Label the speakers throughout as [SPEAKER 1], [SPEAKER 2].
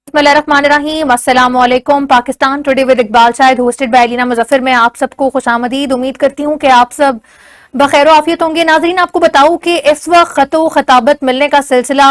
[SPEAKER 1] बिस्मिल्लाहिर्रहमानिर्रहीम, अस्सलामु अलैकुम। Pakistan today with Iqbal Shahid hosted by Alina Muzaffar में आप सबको खुशामदीद। उम्मीद करती हूँ कि आप सब बखैर आफियत होंगे। नाजरीन, आपको बताऊं कि इस वक्त खतो खताबत मिलने का सिलसिला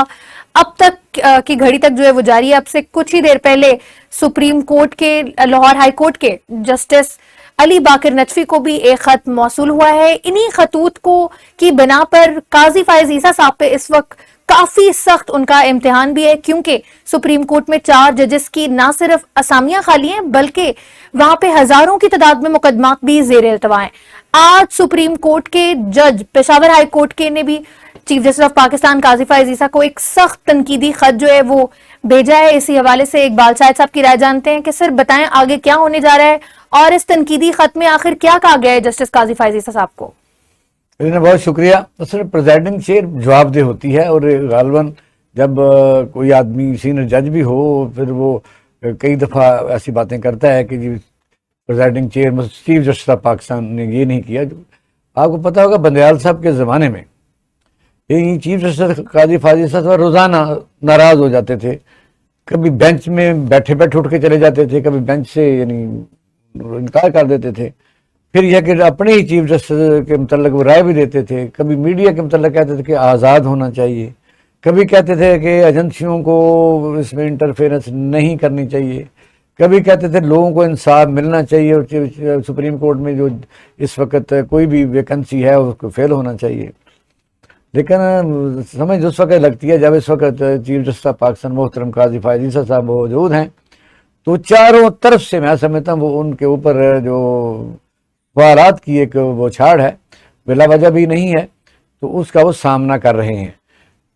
[SPEAKER 1] अब तक की घड़ी तक जो है वो जारी है। अब से कुछ ही देर पहले सुप्रीम कोर्ट के लाहौर हाई कोर्ट के जस्टिस अली बाकर नजफी को भी एक खत मौसूल हुआ है। इन्हीं खतूत को की बिना पर काजी फायज ईसा साहब पे इस वक्त काफी सख्त उनका इम्तिहान भी है, क्योंकि सुप्रीम कोर्ट में 4 जजेस की ना सिर्फ असामियां खाली हैं बल्कि वहां पे हजारों की तादाद में मुकदमात भी जेर इल्तवा हैं। आज सुप्रीम कोर्ट के जज पेशावर हाई कोर्ट के ने भी चीफ जस्टिस ऑफ पाकिस्तान काजी फायज ईसा को एक सख्त तनकीदी खत जो है वो भेजा है। इसी हवाले से इकबाल शाहिद साहब की राय जानते हैं कि सर बताएं आगे क्या होने जा रहा है और इस तनकीदी खत में आखिर क्या कहा गया है जस्टिस काजी फायज ईसा साहब को।
[SPEAKER 2] बहुत शुक्रिया। असल प्रेसिडेंट चेयर जवाबदेह होती है और गालबन जब कोई आदमी सीनियर जज भी हो फिर वो कई दफ़ा ऐसी बातें करता है कि जी president chair chief justice of Pakistan ने ये नहीं किया। आपको पता होगा बंदयाल साहब के ज़माने में यही चीफ जस्टिस काजी फायज ईसा साहब रोज़ाना नाराज़ हो जाते थे। कभी बेंच में बैठे बैठे उठ के चले जाते थे, कभी बेंच से यानी इनकार कर देते थे। फिर यह कि अपने ही चीफ जस्टिस के मतलब वो राय भी देते थे। कभी मीडिया के मतलब कहते थे कि आज़ाद होना चाहिए, कभी कहते थे कि एजेंसियों को इसमें इंटरफेरेंस नहीं करनी चाहिए, कभी कहते थे लोगों को इंसाफ मिलना चाहिए और सुप्रीम कोर्ट में जो इस वक्त कोई भी वैकेंसी है उसको फेल होना चाहिए। लेकिन समझ उस वक्त लगती है जब इस वक्त चीफ जस्टिस ऑफ पाकिस्तान मोहतरम काजी फायज ईसा साहब मौजूद हैं, तो चारों तरफ से मैं समझता हूँ वो उनके ऊपर जो सवालात की एक वो छाड़ है, बिला वजह भी नहीं है, तो उसका वो सामना कर रहे हैं।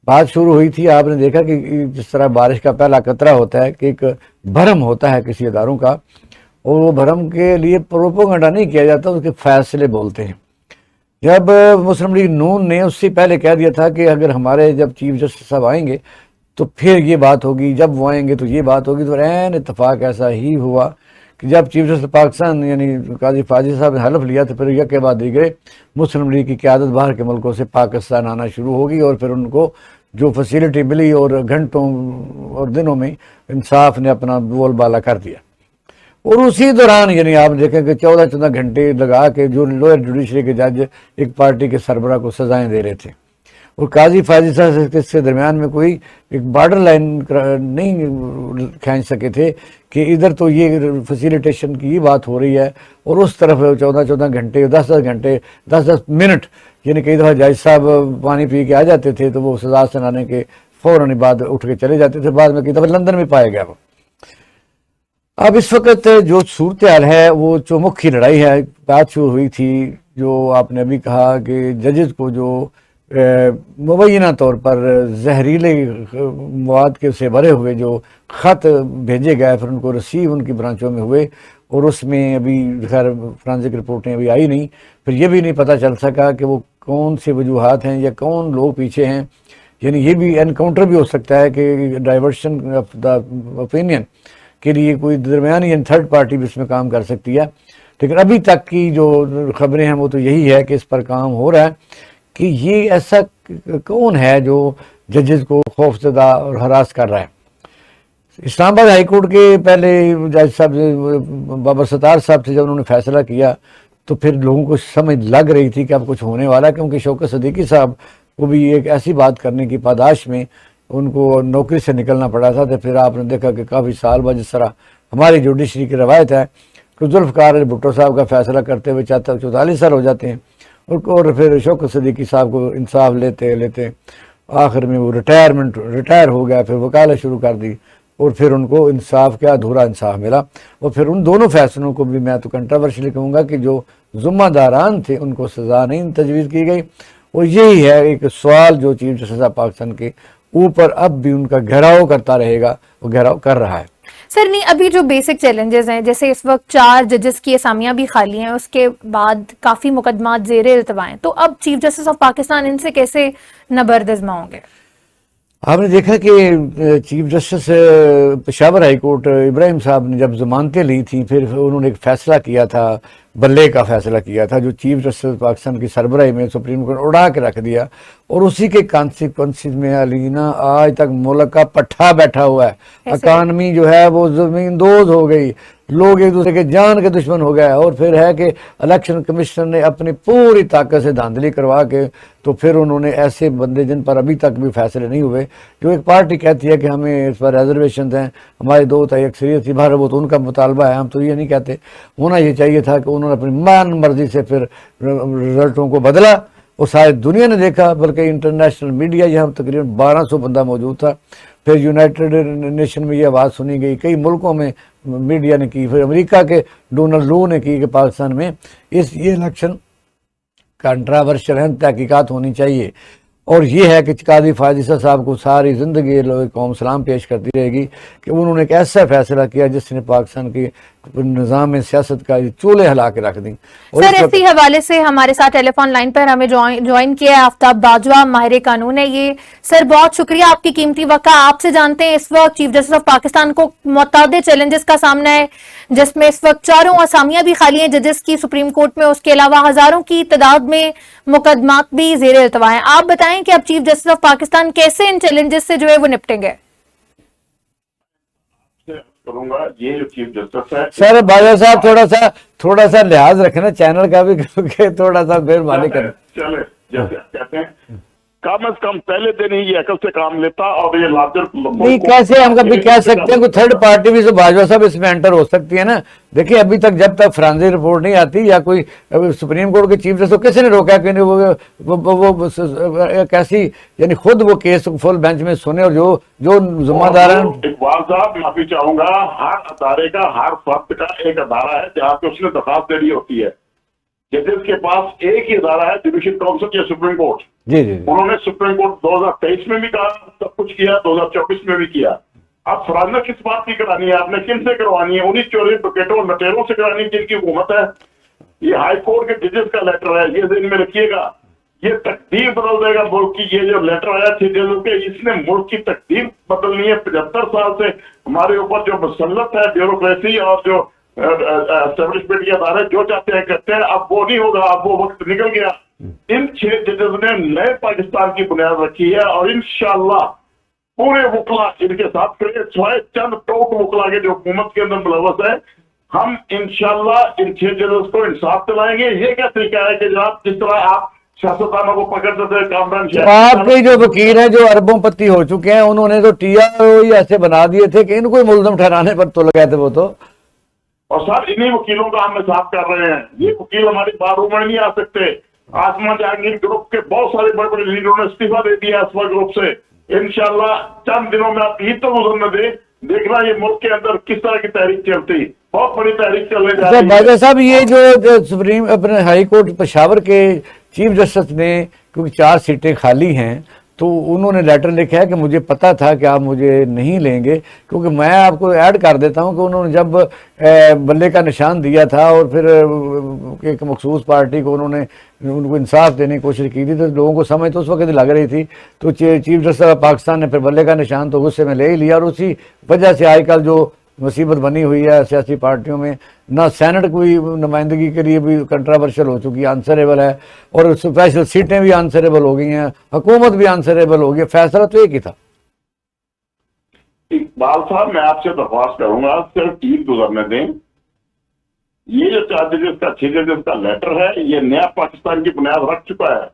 [SPEAKER 2] बात शुरू हुई थी, आपने देखा कि जिस तरह बारिश का पहला कतरा होता है कि एक भरम होता है किसी इदारों का, और वो भरम के लिए प्रोपोगंडा नहीं किया जाता, उसके फैसले बोलते हैं। जब मुस्लिम लीग नून ने उससे पहले कह दिया था कि अगर हमारे जब चीफ जस्टिस साहब आएंगे तो फिर ये बात होगी, जब वो आएंगे तो ये बात होगी, तो ऐन इत्तेफाक ऐसा ही हुआ कि जब चीफ जस्टिस पाकिस्तान यानी काजी फायज साहब ने हलफ लिया तो फिर यह के बाद दीगरे मुस्लिम लीग की क़यादत बाहर के मुल्कों से पाकिस्तान आना शुरू होगी और फिर उनको जो फैसिलिटी मिली और घंटों और दिनों में इंसाफ ने अपना बोलबाला कर दिया। और उसी दौरान यानी आप देखें कि 14-14 घंटे लगा के जो लोअर जुडिशरी के जज एक पार्टी के सरबराह को सजाएं दे रहे थे और काजी फायज साहब के दरमियान में कोई एक बॉर्डर लाइन नहीं खींच सके थे कि इधर तो ये फैसिलिटेशन की बात हो रही है और उस तरफ 14-14 घंटे 10-10 घंटे 10-10 मिनट यानी कई दफ़ा जज साहब पानी पी के आ जाते थे तो वो सजा सुनाने के फ़ौरन बाद उठ के चले जाते थे। बाद में कई दफ़ा लंदन में पाया गया वो। अब इस वक्त जो सूरत हाल है वो चौमुखी लड़ाई है। बात शुरू हुई थी जो आपने अभी कहा कि जजेस को जो मुबैना तौर पर जहरीले मवाद के से भरे हुए जो ख़त भेजे गए फिर उनको रिसीव उनकी ब्रांचों में हुए और उसमें अभी खैर फ्रांसिक रिपोर्टें अभी आई नहीं, फिर ये भी नहीं पता चल सका कि वो कौन से वजूहात हैं या कौन लोग पीछे हैं। यानी ये भी एनकाउंटर भी हो सकता है कि डाइवर्शन ऑफ द ओपिनियन के लिए कोई दरमियानी या थर्ड पार्टी भी इसमें काम कर सकती है। लेकिन अभी तक की जो खबरें हैं वो तो यही है कि इस पर काम हो रहा है कि ये ऐसा कौन है जो जजेस को खौफजदा और हरास कर रहा है। इस्लामाबाद हाई कोर्ट के पहले जज साहब बाबर सत्तार साहब से जब उन्होंने फैसला किया तो फिर लोगों को समझ लग रही थी कि अब कुछ होने वाला है, क्योंकि शौकत सिद्दीकी साहब को भी एक ऐसी बात करने की पादाश में उनको नौकरी से निकलना पड़ा था। तो फिर आपने देखा कि काफ़ी साल बाद जिस तरह हमारी जुडिशरी की रवायत है कि जुल्फ़िकार भुट्टो साहब का फैसला करते हुए 44 साल हो जाते हैं और फिर शौकत सिद्दीकी साहब को इंसाफ लेते लेते आखिर में वो रिटायर हो गया, फिर वकालत शुरू कर दी और फिर उनको इंसाफ क्या अधूरा इंसाफ मिला। और फिर उन दोनों फैसलों को भी मैं तो कंट्रोवर्शियली कहूँगा कि जो ज़िम्मेदारान थे उनको सज़ा नहीं तजवीज़ की गई। और यही है एक सवाल जो चीफ जस्टिस ऑफ पाकिस्तान के ऊपर अब भी उनका घेराव करता रहेगा, वो घेराव कर रहा है।
[SPEAKER 1] सर नहीं, अभी जो बेसिक चैलेंजेस हैं जैसे इस वक्त 4 जजेस की असामियां भी खाली हैं, उसके बाद काफ़ी मुकदमात ज़ेर इल्तवा हैं, तो अब चीफ जस्टिस ऑफ पाकिस्तान इनसे कैसे नबर्दज़मा होंगे?
[SPEAKER 2] आपने देखा कि chief justice Peshawar high court Ibrahim साहब ने जब जमानतें ली थी फिर उन्होंने एक फ़ैसला किया था बल्ले का फैसला किया था, जो चीफ जस्टिस पाकिस्तान की सरबराही में सुप्रीम कोर्ट उड़ा के रख दिया, और उसी के कॉन्सिक्वेंसेस में अलीना आज तक मुल्क का पट्टा बैठा हुआ है। इकानमी जो है वो जमीन दोज हो गई, लोग एक दूसरे के जान के दुश्मन हो गए, और फिर है कि इलेक्शन कमीशन ने अपनी पूरी ताकत से धांधली करवा के तो फिर उन्होंने ऐसे बंदे जिन पर अभी तक भी फैसले नहीं हुए, जो एक पार्टी कहती है कि हमें इस पर रिजर्वेशन हैं, हमारी 2 अक्सरियत थी, बाहर वो तो उनका मुतालबा है, हम तो ये नहीं कहते। होना ये चाहिए था कि उन्होंने अपनी मान मर्जी से फिर रिजल्टों को बदला, और सारी दुनिया ने देखा, बल्कि इंटरनेशनल मीडिया यहाँ तकरीबन 1200 बंदा मौजूद था। फिर यूनाइटेड नेशन में ये आवाज़ सुनी गई, कई मुल्कों में मीडिया ने की, फिर अमेरिका के डोनाल्ड लू ने की कि पाकिस्तान में ये इलेक्शन कंट्रावर्शियल है, तहकीकात होनी चाहिए। और ये है कि काजी फाजिसा साहब को सारी ज़िंदगी कौम सलाम पेश करती रहेगी कि उन्होंने एक ऐसा फैसला किया जिसने पाकिस्तान की निज़ाम सियासत का चूल्हे हिला के रख दी।
[SPEAKER 1] सर, इसी हवाले से हमारे साथ टेलीफोन लाइन पर हमें ज्वाइन किया है आफ्ताब बाजवा, माहिर कानून है ये। सर, बहुत शुक्रिया आपकी कीमती वक्त का। आपसे जानते हैं इस वक्त चीफ जस्टिस ऑफ पाकिस्तान को मुतअद्दिद चैलेंजेस का सामना है, जिसमें इस वक्त 4 असामियां भी खाली हैं जजेस की सुप्रीम कोर्ट में, उसके अलावा हजारों की तादाद में मुकदमात भी ज़ेर इल्तवा हैं। आप बताएं कि अब चीफ जस्टिस ऑफ पाकिस्तान कैसे इन चैलेंजेस से जो है वो निपटेंगे?
[SPEAKER 3] करूंगा ये जो चीफ जस्टिस है
[SPEAKER 2] सर बाजा साहब थोड़ा सा लिहाज रखना चैनल का भी, क्योंकि थोड़ा सा मेहरबानी करें।
[SPEAKER 3] चले जैसे कहते हैं कम से कम पहले दिन ही ये अकल से काम लेता, और ये लार्जर
[SPEAKER 2] नहीं, कैसे हम कभी कह सकते हैं कोई थर्ड पार्टी भी तो बाजवा साहब इसमें एंटर हो सकती है ना। देखिए अभी तक जब तक फॉरेंसिक रिपोर्ट नहीं आती या कोई सुप्रीम कोर्ट के चीफ जस्टिस को किसी ने रोका कि वो कैसी, यानी खुद वो केस फुल बेंच में सुने, और जो जिम्मेदार है।
[SPEAKER 3] इकबाल साहब माफी चाहूंगा, हर अदारे का हर फर्द का एक अदारा है जहाँ पे उसने दरखास्त देनी होती है। जजेस के पास एक ही अदारा है, जुडिशल काउंसिल या सुप्रीम कोर्ट।
[SPEAKER 2] जी जी,
[SPEAKER 3] उन्होंने सुप्रीम कोर्ट 2023 में भी कहा, सब कुछ किया, 2024 में भी किया। अब फराना किस बात की करानी है, आपने किन से करवानी है? उन्हीं चोरी बकेटों लटेरों से करानी है जिनकी हुकूमत है। ये हाई कोर्ट के जजेस का लेटर है, ये ध्यान में रखिएगा, ये तकदीर बदल देगा मुल्क की। ये जो लेटर आया थे जजों के, इसने मुल्क की तकदीर बदलनी है। 75 साल से हमारे ऊपर जो मुसल्लत है ब्यूरोक्रेसी और जो एस्टेब्लिशमेंट के अदारे जो चाहते हैं करते हैं, अब वो नहीं होगा, अब वो वक्त निकल गया। इन 6 जजेस ने नए पाकिस्तान की बुनियाद रखी है, और इंशाअल्लाह पूरे वकला इनके साथ करेंगे, सिवाय चंद टोक वकला के जो हुकूमत के अंदर मुलव्वस है। हम इंशाअल्लाह इन 6 जजेस को इंसाफ दिलाएंगे। ये क्या तरीका है कि जनाब जिस तरह आप सियासतदानों को पकड़ते थे कामरान
[SPEAKER 2] तो आपके जो वकील हैं जो अरबों पति हो चुके हैं, उन्होंने तो टीआर ऐसे बना दिए थे कि इनको मुलजम ठहराने पर तो लगाए थे वो तो।
[SPEAKER 3] और सर इन्हीं वकीलों का हम साफ कर रहे हैं। ये वकील हमारी बारूम में नहीं आ सकते। आसमान जहांगीर ग्रुप के बहुत सारे बड़े बड़े लीडरों ने इस्तीफा दे दिया असफा ग्रुप से। इंशाल्लाह चंद दिनों में आप ईद तो गुजरने दे, देखना ये मुल्क के अंदर किस तरह की तहरीक चलती, बहुत बड़ी तहरीक चलने जा रही है।
[SPEAKER 2] बाजा साहब ये जो सुप्रीम अपने हाई कोर्ट पेशावर के चीफ जस्टिस ने, क्योंकि 4 सीटें खाली हैं, तो उन्होंने लेटर लिखा है कि मुझे पता था कि आप मुझे नहीं लेंगे, क्योंकि मैं आपको ऐड कर देता हूं कि उन्होंने जब बल्ले का निशान दिया था और फिर एक मखसूस पार्टी को उन्होंने उनको इंसाफ देने की कोशिश की थी, तो लोगों को समझ तो उस वक्त लग रही थी, तो चीफ जस्टिस ऑफ पाकिस्तान ने फिर बल्ले का निशान तो गुस्से में ले ही लिया, और उसी वजह से आजकल जो मुसीबत बनी हुई है सियासी पार्टियों में, ना सेनेट कोई नुमाइंदगी के लिए भी कंट्रावर्शियल हो चुकी है, आंसरेबल है, और स्पेशल सीटें भी आंसरेबल हो गई हैं, हुकूमत भी आंसरेबल हो गई। फैसला तो एक ही था।
[SPEAKER 3] इकबाल साहब मैं आपसे दरख्वास्त करूंगा सिर्फ ईद गुजरने दें। ये जो 4 जजेस का 6 जजेस का लेटर है, ये नया पाकिस्तान की बुनियाद रख चुका है,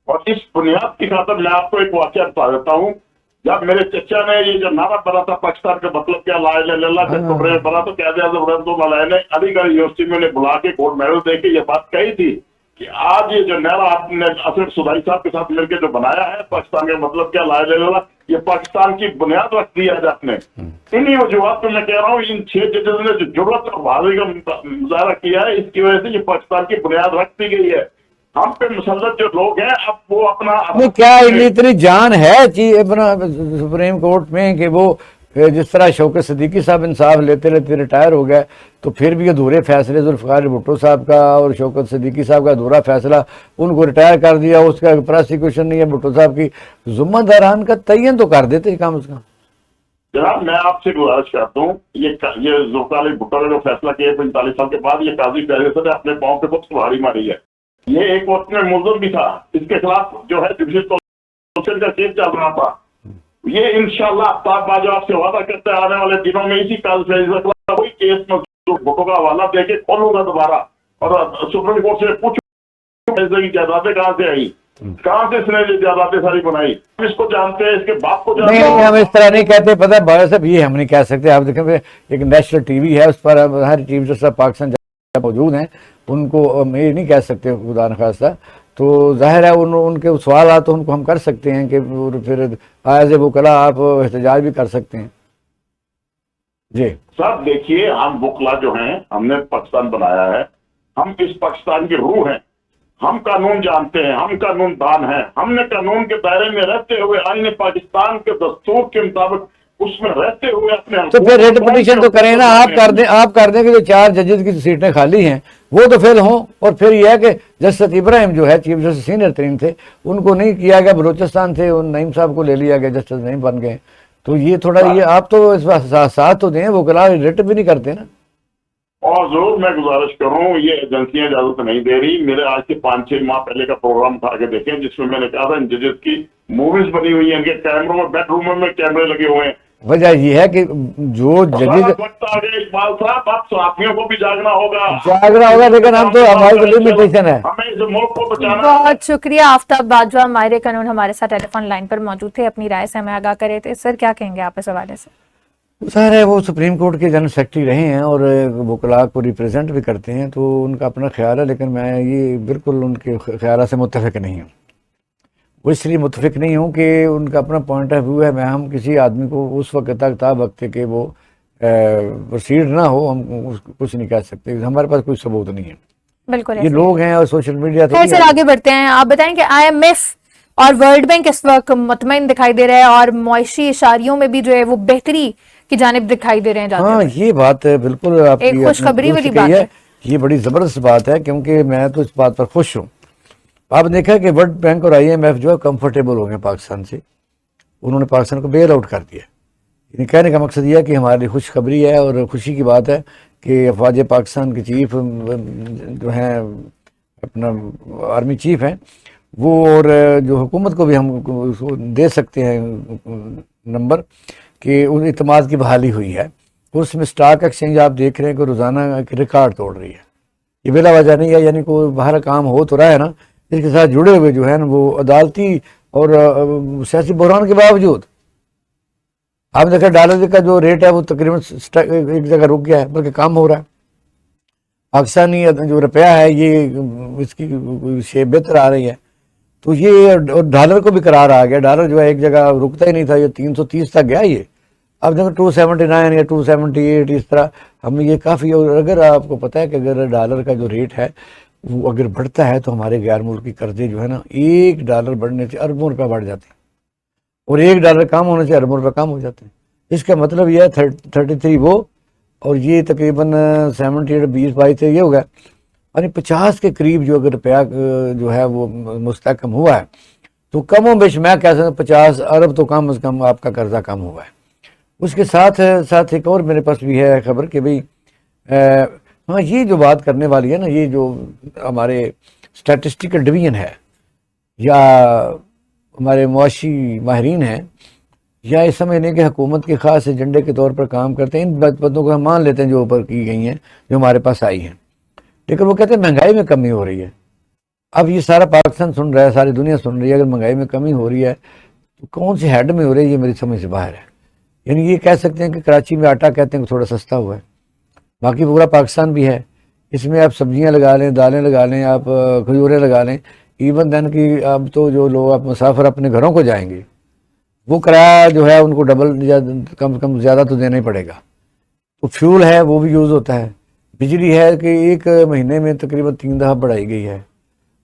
[SPEAKER 3] और इस बुनियाद की खातिर मैं आपको एक वाकया बता देता हूँ। जब मेरे चचा ने ये जो नारा बना था पाकिस्तान का मतलब क्या, ला इलाहा इल्लल्लाह से खबरें बना, तो क्या ने अलीगढ़ यूनिवर्सिटी में उन्हें बुला के गोल्ड मेडल दे के ये बात कही थी कि आज ये जो नारा आपने असद सुधाई साहब के साथ मिलकर जो बनाया है, पाकिस्तान का मतलब क्या, ला इलाहा इल्लल्लाह, ये पाकिस्तान की बुनियाद रख दी है आपने। इन्हीं वजूहत पे मैं कह रहा हूँ इन 6 जजेस ने जो जुर्रत और बहादुरी का मुजाहरा किया है, इसकी वजह से ये पाकिस्तान की बुनियाद रख दी गई है। हम पे मुसल्लत जो लोग हैं, अब वो अपना
[SPEAKER 2] क्या इतनी जान है अपना सुप्रीम कोर्ट में कि वो जिस तरह शौकत सिद्दीकी साहब इंसाफ लेते लेते रिटायर हो गए, तो फिर भी अधूरे फैसले जुल्फ़िकार भुट्टो साहब का और शौकत सिद्दीकी साहब का अधूरा फैसला, उनको रिटायर कर दिया, उसका प्रोसिक्यूशन नहीं है, भुट्टो साहब की जिम्मेदारान का तयन तो कर देते कम से कम।
[SPEAKER 3] जनाब मैं आपसे गुजारिश करता हूँ, ये जुल्फिकार अली भुट्टो ने जो फैसला किया 45 साल के बाद, ये काजी फैसले ने अपने पाँव पे खुद कुल्हाड़ी मारी है। ये एक वक्त में मुल्ज़िम भी था, इसके खिलाफ जो है जुडिशल कौंसिल का केस चल रहा था। ये इंशाअल्लाह आफ्ताब बाजवा आपसे वादा करते हैं आने वाले दिनों में इसी काजी फैसले के खिलाफ कोई केस में भुट्टो का हवाला दे के खोलूंगा दोबारा और सुप्रीम कोर्ट से पूछूंगा फैसले की जायदादें कहाँ से आई, कहाँ से इसने ये जायदादें सारी बनाई, इसको जानते हैं, इसके बाप को जानते
[SPEAKER 2] नहीं,
[SPEAKER 3] हैं।
[SPEAKER 2] हम इस तरह नहीं कहते, पता है भाई साहब, ये हम नहीं कह सकते। आप देखें एक नेशनल टीवी है, उस पर हर चीफ जस्टिस ऑफ पाकिस्तान मौजूद हैं, उनको हम ये नहीं कह सकते खुदा न खास्ता। तो जाहिर है उनके सवाल तो उनको हम कर सकते हैं कि फिर एज ए वकला आप एहतजाज भी कर सकते हैं। जी
[SPEAKER 3] सर देखिए, हम वकला जो हैं, हमने पाकिस्तान बनाया है, हम इस पाकिस्तान की रूह हैं, हम कानून जानते हैं, हम कानून दान हैं, हमने कानून के दायरे में रहते हुए आईने पाकिस्तान के दस्तूर के मुताबिक उसमें रहते हुए अपने
[SPEAKER 2] तो फिर रेट पिटीशन तो करें ना, आप कर दें कि जो 4 जजेस की सीटें खाली हैं वो तो फिल हों। और फिर यह है कि जस्टिस इब्राहिम जो है चीफ जस्टिस सीनियर तरीन थे, उनको नहीं किया गया, बलूचिस्तान थे, उन नईम साहब को ले लिया गया, जस्टिस नहीं बन गए। तो ये थोड़ा ये आप तो इस बात साथ तो दें, वो कला रेट भी नहीं करते ना।
[SPEAKER 3] और जरूर मैं गुजारिश करूं, ये एजेंसियां इजाजत नहीं दे रही। मेरे आज से 5-6 माह पहले का प्रोग्राम उठा के देखें, जिसमें मैंने कहा था इन जजेस की मूवीज बनी हुई है, इनके कैमरों में बेडरूम में कैमरे लगे हुए हैं।
[SPEAKER 2] वजह यह है कि जो जजेस
[SPEAKER 3] वक्त आ गया इकबाल साहब, अब साथियों को भी जागना होगा,
[SPEAKER 2] लेकिन हम तो हमारी लिमिटेशन है।
[SPEAKER 3] हमें इस मुल्क को बचाना।
[SPEAKER 1] बहुत शुक्रिया आफ्ताब बाजवा, माहिर कानून हमारे साथ टेलीफोन लाइन पर मौजूद थे, अपनी राय से हमें आगाह करे थे। सर क्या कहेंगे आप इस हवाले से?
[SPEAKER 2] सर है वो सुप्रीम कोर्ट के जनरल सेक्रेटरी रहे हैं और वकला को रिप्रेजेंट भी करते हैं, तो उनका अपना ख्याल है, लेकिन मैं ये बिल्कुल उनके ख्याल से मुत्तफिक नहीं हूँ। वो इसलिए मुत्तफिक नहीं हूँ कि उनका अपना पॉइंट ऑफ व्यू है। मैं हम किसी आदमी को उस वक्त तक था वक्त के वो प्रोसीड ना हो, हम कुछ नहीं कह सकते, हमारे पास कोई सबूत नहीं है।
[SPEAKER 1] बिल्कुल
[SPEAKER 2] ये लोग हैं और सोशल मीडिया
[SPEAKER 1] खैर सर आगे बढ़ते हैं। आप बताएं कि IMF और वर्ल्ड बैंक इस वक्त मुतमईन दिखाई दे रहा है और मुआशी इशारियों में भी जो है वो बेहतरी की जानिब दिखाई दे रहे हैं।
[SPEAKER 2] हाँ, ये बात बिल्कुल आपकी
[SPEAKER 1] एक खुशखबरी वाली बात है।
[SPEAKER 2] ये बड़ी जबरदस्त बात है, क्योंकि मैं तो इस बात पर खुश हूँ। आप देखा कि वर्ल्ड बैंक और IMF जो है कंफर्टेबल हो गए पाकिस्तान से, उन्होंने पाकिस्तान को बेल आउट कर दिया। यानी कहने का मकसद यह है कि हमारी खुशखबरी है और खुशी की बात है कि अफवाज पाकिस्तान के चीफ जो हैं, अपना आर्मी चीफ हैं वो, और जो हुकूमत को भी हम दे सकते हैं नंबर कि उन इत्मीनान की बहाली हुई है। उसमें स्टॉक एक्सचेंज आप देख रहे हैं कि रोज़ाना रिकॉर्ड तोड़ रही है। ये बिला वजह नहीं है, यानी कोई बाहर काम हो तो रहा है ना, इसके साथ जुड़े हुए जो है ना वो अदालती और सियासी बहरान के बावजूद आप देखा डॉलर का जो रेट है वो तकरीबन एक जगह रुक गया है, बल्कि कम हो रहा है। पाकिस्तानी जो रुपया है ये इसकी शेप बेहतर आ रही है, तो ये डॉलर को भी करार आ गया। डॉलर जो है एक जगह रुकता ही नहीं था, ये 330 तक गया ये, अब देखो 279 या 278 इस तरह हम ये काफ़ी। और अगर आपको पता है कि अगर डॉलर का जो रेट है वो अगर बढ़ता है तो हमारे गैर मुल्की कर्जे जो है ना, $1 बढ़ने से अरबों रुपये बढ़ जाते हैं और $1 कम होने से अरबों रुपये कम हो जाते हैं। इसका मतलब यह है 33 वो और ये तकरीबन 78 20-22 से ये हो गया, यानी 50 के करीब जो अगर रुपया जो है वो मुस्तकम हुआ है, तो कमो बेश मैं कह सकता हूँ 50 अरब तो कम अज़ कम आपका कर्जा कम हुआ है। उसके साथ साथ एक और मेरे पास भी है खबर कि भाई हाँ, ये जो बात करने वाली है ना, ये जो हमारे स्टैटिस्टिकल डिवीजन है या हमारे मुआशी माहिरीन हैं, या इस समझ लें कि हुकूमत के ख़ास एजेंडे के तौर पर काम करते हैं, इन बातों को हम मान लेते हैं जो ऊपर की गई हैं, जो हमारे पास आई हैं, लेकिन वो कहते हैं महंगाई में कमी हो रही है। अब ये सारा पाकिस्तान सुन रहा है, सारी दुनिया सुन रही है, अगर महंगाई में कमी हो रही है तो कौन सी हेड में हो रही है, ये मेरी समझ से बाहर है। यानी ये कह सकते हैं कि कराची में आटा कहते हैं कि थोड़ा सस्ता हुआ है, बाकी पूरा पाकिस्तान भी है, इसमें आप सब्जियां लगा लें, दालें लगा लें, आप खजूरें लगा लें, इवन देन कि अब तो जो लोग आप मुसाफिर अपने घरों को जाएंगे वो किराया जो है उनको डबल या कम से कम ज़्यादा तो देना ही पड़ेगा। तो फ्यूल है वो भी यूज़ होता है, बिजली है कि एक महीने में तकरीबन 3 दफ़ा बढ़ाई गई है,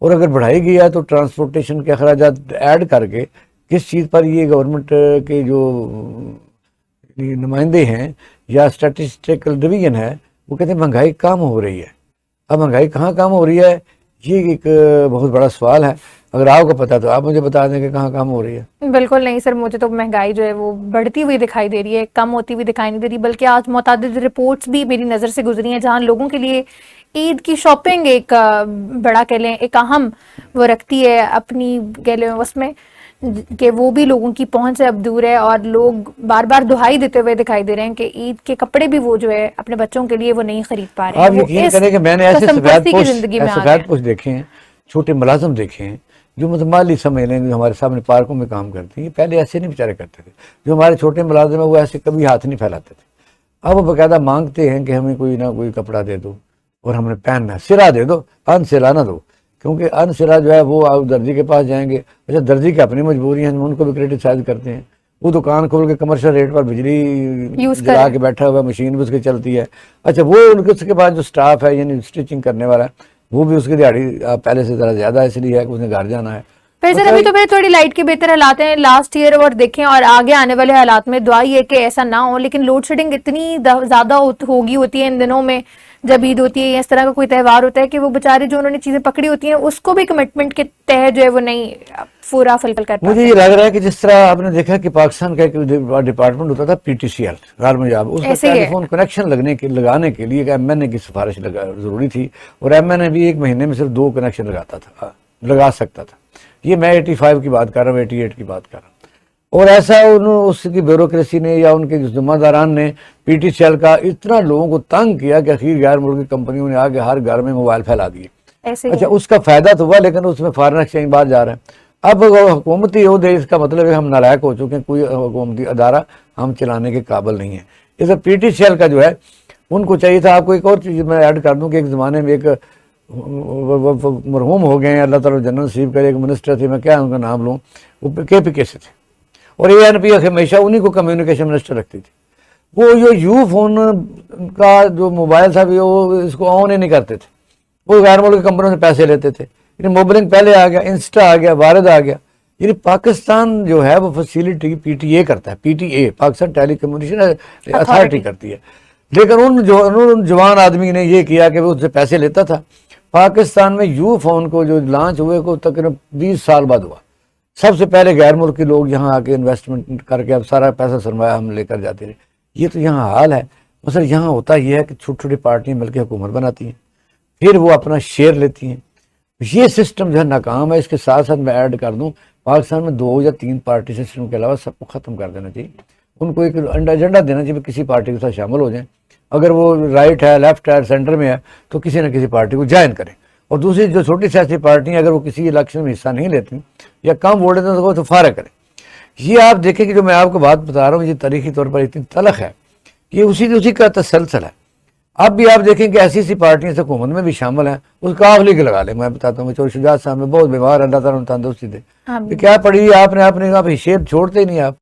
[SPEAKER 2] और अगर बढ़ाई गई है तो ट्रांसपोर्टेशन के अखराजात ऐड करके किस चीज़ पर ये गवर्नमेंट के जो नुमाइंदे हैं या स्टैटिस्टिकल डिवीजन है वो कहते हैं महंगाई कम हो रही है। अब महंगाई कहाँ कम हो रही है, یہ ایک بہت بڑا سوال ہے. اگر آپ کو پتا تو آپ مجھے بتا دیں کہ کہاں کم ہو رہی ہے.
[SPEAKER 1] بالکل نہیں سر، مجھے تو مہنگائی جو ہے وہ بڑھتی ہوئی دکھائی دے رہی ہے، کم ہوتی ہوئی دکھائی نہیں دے رہی. بلکہ آج متعدد رپورٹس بھی میری نظر سے گزری ہیں جہاں لوگوں کے لیے عید کی شاپنگ ایک بڑا کہہ لیں ایک اہم وہ رکھتی ہے اپنی کہہ لیں اس میں، کہ وہ بھی لوگوں کی پہنچ سے اب دور ہے، اور لوگ بار بار دہائی دیتے ہوئے دکھائی دے رہے ہیں کہ عید کے کپڑے بھی وہ جو ہے اپنے بچوں کے لیے وہ نہیں خرید پا رہے ہیں.
[SPEAKER 2] آپ
[SPEAKER 1] وہ
[SPEAKER 2] یقین
[SPEAKER 1] اس
[SPEAKER 2] کریں کہ میں نے ایسے
[SPEAKER 1] قسم
[SPEAKER 2] سفید
[SPEAKER 1] پرستی کی
[SPEAKER 2] پوش
[SPEAKER 1] زندگی میں آ گئے ہیں.
[SPEAKER 2] دیکھے ہیں، چھوٹے ملازم دیکھے ہیں جو مالی سمجھ لیں جو ہمارے سامنے پارکوں میں کام کرتے ہیں. یہ پہلے ایسے نہیں بیچارے کرتے تھے. جو ہمارے چھوٹے ملازم ہیں وہ ایسے کبھی ہاتھ نہیں پھیلاتے تھے. اب وہ باقاعدہ مانگتے ہیں کہ ہمیں کوئی نہ کوئی کپڑا دے دو اور ہم نے پہننا ہے، سرا دے دو، ان سرا نہ دو. کیونکہ ان سرا جو ہے وہ آپ درجی کے پاس جائیں گے. اچھا درجی کی اپنی مجبوری ہیں، ہم ان کو بھی کریٹیسائز کرتے ہیں. وہ دکان کھول کے کمرشل ریٹ پر بجلی
[SPEAKER 1] یوز
[SPEAKER 2] جلا
[SPEAKER 1] کریں.
[SPEAKER 2] کے بیٹھا ہوا، مشین بھی اس کی چلتی ہے. اچھا وہ ان کے اس کے بعد جو سٹاف ہے یعنی اسٹیچنگ کرنے والا ہے وہ بھی اس کی دیہڑی پہلے سے ذرا زیادہ اس لیے ہے کہ اس نے گھر جانا ہے.
[SPEAKER 1] پھر سر ابھی تو میرے تھوڑی لائٹ کے بہتر حالات ہیں لاسٹ ایئر، اور دیکھیں اور آگے آنے والے حالات میں دعا یہ کہ ایسا نہ ہو. لیکن لوڈ شیڈنگ اتنی زیادہ ہوتی ہے ان دنوں میں جب عید ہوتی ہے یا اس طرح کا کوئی تہوار ہوتا ہے کہ وہ بیچارے جو انہوں نے چیزیں پکڑی ہوتی ہیں اس کو بھی کمٹمنٹ کے تحت جو ہے وہ نہیں پورا فلفل کر پاتے.
[SPEAKER 2] مجھے یہ لگ رہا ہے کہ جس طرح آپ نے دیکھا کہ پاکستان کا ایک ڈپارٹمنٹ ہوتا تھا پی ٹی سی ایل غار مجاب، اس کا ٹیلی فون کنیکشن لگانے کے لیے ایم این اے کی سفارش ضروری تھی، اور ایم این اے بھی ایک مہینے میں صرف 2 کنیکشن لگا سکتا تھا. یہ میں 85 کی بات کر رہا ہوں، 88 کی بات کر رہا ہوں. اور ایسا اس کی بیوروکریسی نے یا ان کے ذمہ داران نے پی ٹی سی ایل کا اتنا لوگوں کو تنگ کیا کہ اخیر غیر ملکی کمپنیوں نے آگے ہر گھر میں موبائل پھیلا دیے. اچھا اس کا فائدہ تو ہوا لیکن اس میں فارن ایکسچینج بات جا رہا ہے. اب حکومتی عہدے اس کا مطلب ہے ہم نالائق ہو چکے ہیں، کوئی حکومتی ادارہ ہم چلانے کے قابل نہیں ہیں. اس پی ٹی سی ایل کا جو ہے ان کو چاہیے تھا. آپ کو ایک اور چیز میں ایڈ کر دوں کہ ایک زمانے میں ایک مرحوم ہو گئے ہیں، اللہ تعالیٰ جنرل نصیب کرے، ایک منسٹر تھے، میں کیا ان کا نام لوں، وہ کے پی کے سے تھے، اور اے این پی ہمیشہ انہی کو کمیونیکیشن منسٹر رکھتی تھی. وہ یو فون کا جو موبائل تھا وہ اس کو آن ہی نہیں کرتے تھے. وہ غیر ملکی کمپنیوں سے پیسے لیتے تھے. یعنی موبلنگ پہلے آ گیا، انسٹا آ گیا، وارد آ گیا. یعنی پاکستان جو ہے وہ فیسیلیٹی پی ٹی اے کرتا ہے، P T A Pakistan telecommunication authority کرتی ہے. لیکن ان جوان آدمی نے یہ کیا کہ وہ اس سے پیسے لیتا تھا. پاکستان میں یو فون کو جو لانچ ہوئے کو تقریباً 20 سال بعد ہوا. سب سے پہلے غیر ملکی لوگ یہاں آ کے انویسٹمنٹ کر کے اب سارا پیسہ سرمایہ ہم لے کر جاتے رہے. یہ تو یہاں حال ہے. مثلا یہاں ہوتا یہ ہے کہ چھوٹی چھوٹی پارٹیاں مل کے حکومت بناتی ہیں، پھر وہ اپنا شیئر لیتی ہیں. یہ سسٹم جو ہے ناکام ہے. اس کے ساتھ ساتھ میں ایڈ کر دوں پاکستان میں 2 یا 3 پارٹی سسٹم کے علاوہ سب کو ختم کر دینا چاہیے. ان کو ایک ایجنڈا دینا چاہیے کسی پارٹی کے ساتھ شامل ہو جائیں. اگر وہ رائٹ ہے، لیفٹ ہے، سینٹر میں ہے تو کسی نہ کسی پارٹی کو جوائن کریں. اور دوسری جو چھوٹی سیاسی پارٹی ہیں اگر وہ کسی الیکشن میں حصہ نہیں لیتی یا کم ووٹ دیتے ہیں تو فارغ کریں. یہ آپ دیکھیں کہ جو میں آپ کو بات بتا رہا ہوں یہ تاریخی طور پر اتنی تلخ ہے، یہ اسی کا تسلسل ہے. اب بھی آپ دیکھیں کہ ایسی پارٹیاں حکومت میں بھی شامل ہیں. اس کا آخری کے لگا لیں. میں بتاتا ہوں چور شجاعت صاحب میں بہت بیمار، اللہ تعالیٰ نے تندرستی دے. کیا پڑھی آپ نے شیر چھوڑتے ہی نہیں آپ.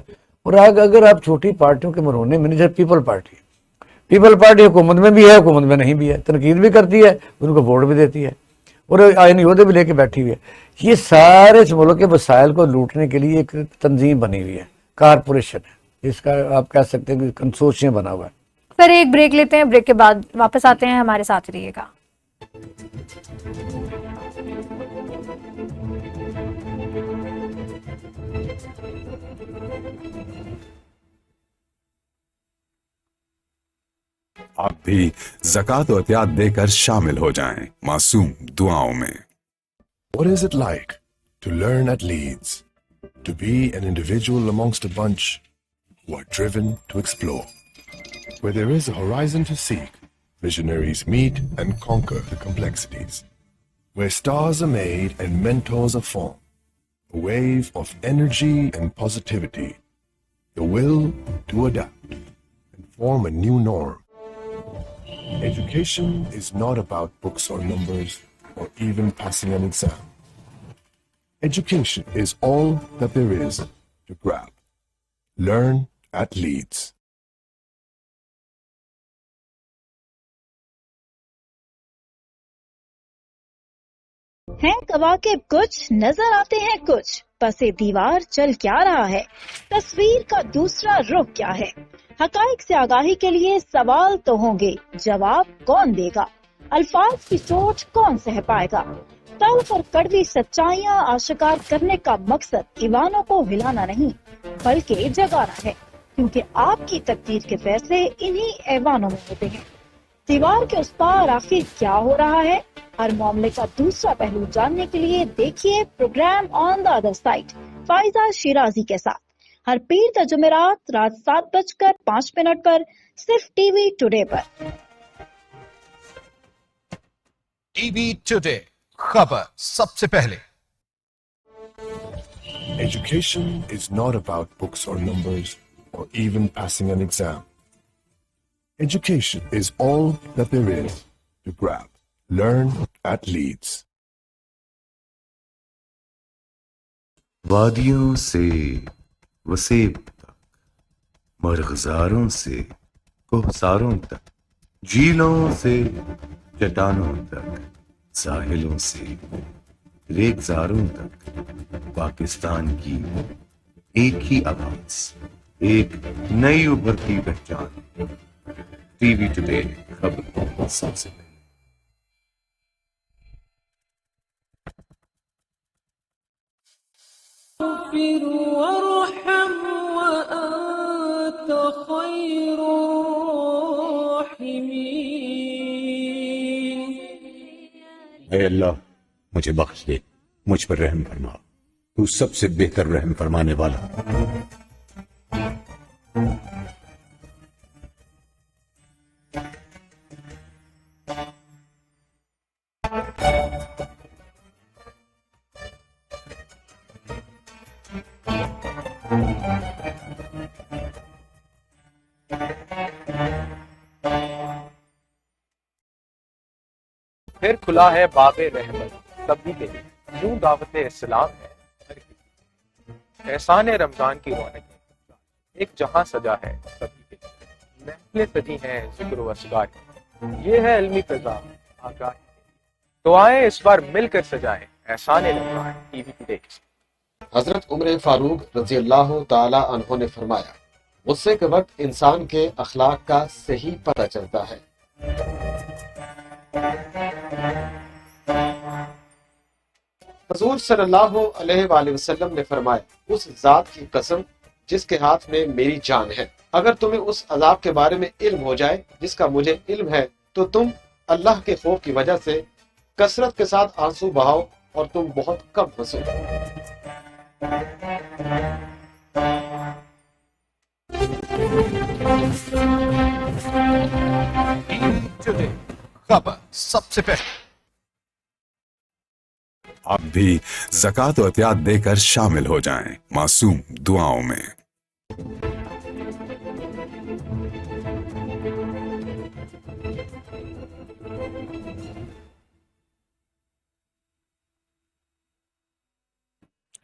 [SPEAKER 2] اور اگر آپ چھوٹی پارٹیوں کے مرہونے میں نہیں، پیپل پارٹی حکومت میں بھی ہے، حکومت میں نہیں بھی ہے، تنقید بھی کرتی ہے، ان کو ووٹ بھی دیتی ہے اور آئینی عہدے بھی لے کے بیٹھی ہوئی ہے. یہ سارے اس ملک کے وسائل کو لوٹنے کے لیے ایک تنظیم بنی ہوئی ہے، کارپوریشن ہے، اس کا آپ کہہ سکتے ہیں کہ کنسورشیم بنا ہوا ہے.
[SPEAKER 1] سر ایک بریک لیتے ہیں، بریک کے بعد واپس آتے ہیں، ہمارے ساتھ رہیے گا.
[SPEAKER 4] آپ بھی زکوٰۃ و عطیات دے کر شامل ہو جائیں معصوم دعاؤں میں.
[SPEAKER 5] What is it like to learn at Leeds? To be an individual amongst a bunch who are driven to explore. Where there is a horizon to seek, visionaries meet and conquer the complexities. Where stars are made and mentors are formed. A wave of energy and positivity. The will to adapt and form a new norm. Education is not about books or numbers or even passing an exam. Education is all that there is to grab. Learn at Leeds.
[SPEAKER 6] ہیں کواکب کچھ، نظر آتے ہیں کچھ، پس دیوار چل کیا رہا ہے، تصویر کا دوسرا رخ کیا ہے. حقائق سے آگاہی کے لیے سوال تو ہوں گے، جواب کون دے گا، الفاظ کی چوٹ کون سہ پائے گا. तल्ख और कड़वी सच्चाइयां आश्कार करने का मकसद ईवानों को हिलाना नहीं बल्कि जगाना है, क्योंकि आपकी तकदीर के फैसले इन्हीं ऐवानों में होते हैं। दीवार के उस पार आखिर क्या हो रहा है, हर मामले का दूसरा पहलू जानने के लिए देखिए programme on the other side Faiza Shirazi के साथ हर पीर का जुमेरात रात 7:05 पर सिर्फ टीवी टुडे पर।
[SPEAKER 7] टीवी टुडे खबर सबसे पहले।
[SPEAKER 5] Education is not about books or numbers or even passing an exam. Education is all that there is to grab. Learn at Leeds.
[SPEAKER 8] वादियों से वसेब तक, मरग़ज़ारों से कोहसारों तक, झीलों से चट्टानों तक, साहिलों से रेगिज़ारों तक, पाकिस्तान की एक ही आवाज़, एक नई उभरती पहचान। टीवी टुडे खबर सबसे पहले।
[SPEAKER 9] ऐ अल्लाह मुझे बख्श दे, मुझ पर रहम फरमा, तू सबसे बेहतर रहम फरमाने वाला।
[SPEAKER 10] फिर खुला है बाबे रहमत सभी के लिए, यूं दावत इस्लाम है हर किसी। एहसान रमजान की रौनक एक जहां सजा है सभी के लिए, महफिलें सजी हैं जिक्र व असगार की। ये है इल्मी फिजा आगाही, तो आए इस बार मिलकर सजाएं एहसान रमजान टीवी टुडे के साथ।
[SPEAKER 11] हजरत उमर फारूक रजी अल्लाह ताला अन्हो ने फरमाया, गुस्से के वक्त इंसान के अखलाक का सही पता चलता है। हुजूर सल्लल्लाहु अलैहि वसल्लम ने फरमाया, उस जात की कसम जिसके हाथ में मेरी जान है, अगर तुम्हें उस अजाब के बारे में इल्म हो जाए जिसका मुझे इल्म है, तो तुम अल्लाह के खौफ की वजह से कसरत के साथ आंसू बहाओ और तुम बहुत कम हंसो।
[SPEAKER 7] खबर सबसे पहले।
[SPEAKER 4] आप भी ज़कात और एहतियात देकर शामिल हो जाएं मासूम दुआओं में।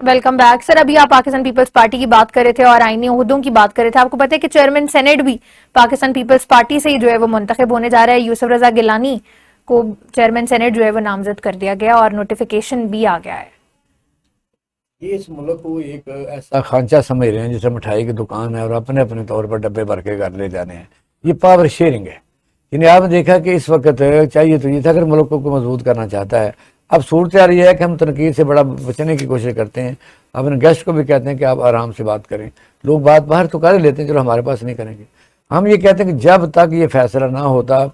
[SPEAKER 1] Welcome back sir. अभी आप पाकिस्तान पीपल्स पार्टी की बात कर रहे थे और आईनी ओहदों की बात कर रहे थे। आपको पता है कि चेयरमैन सेनेट भी पाकिस्तान पीपल्स पार्टी से ही जो है वो मुंतखब होने जा रहा है। यूसुफ रजा गिलानी को चेयरमैन सेनेट जो है वो नामजद कर दिया गया और नोटिफिकेशन भी आ गया है।
[SPEAKER 2] ये इस मुल्क को एक ऐसा खांचा समझ रहे हैं जैसे मिठाई की दुकान है और अपने अपने तौर पर डब्बे भर के घर ले जाने हैं। ये पावर शेयरिंग है। यानी आपने देखा कि इस वक्त चाहिए तो ये था, अगर मुल्क को मजबूत करना चाहता है, अब सूरत आ रही है कि हम तनकीद से बड़ा बचने की कोशिश करते हैं। अपने गेस्ट को भी कहते हैं कि आप आराम से बात करें। लोग बात बाहर तो कर लेते हैं, चलो हमारे पास नहीं करेंगे। हम ये कहते हैं कि जब तक ये फैसला ना होता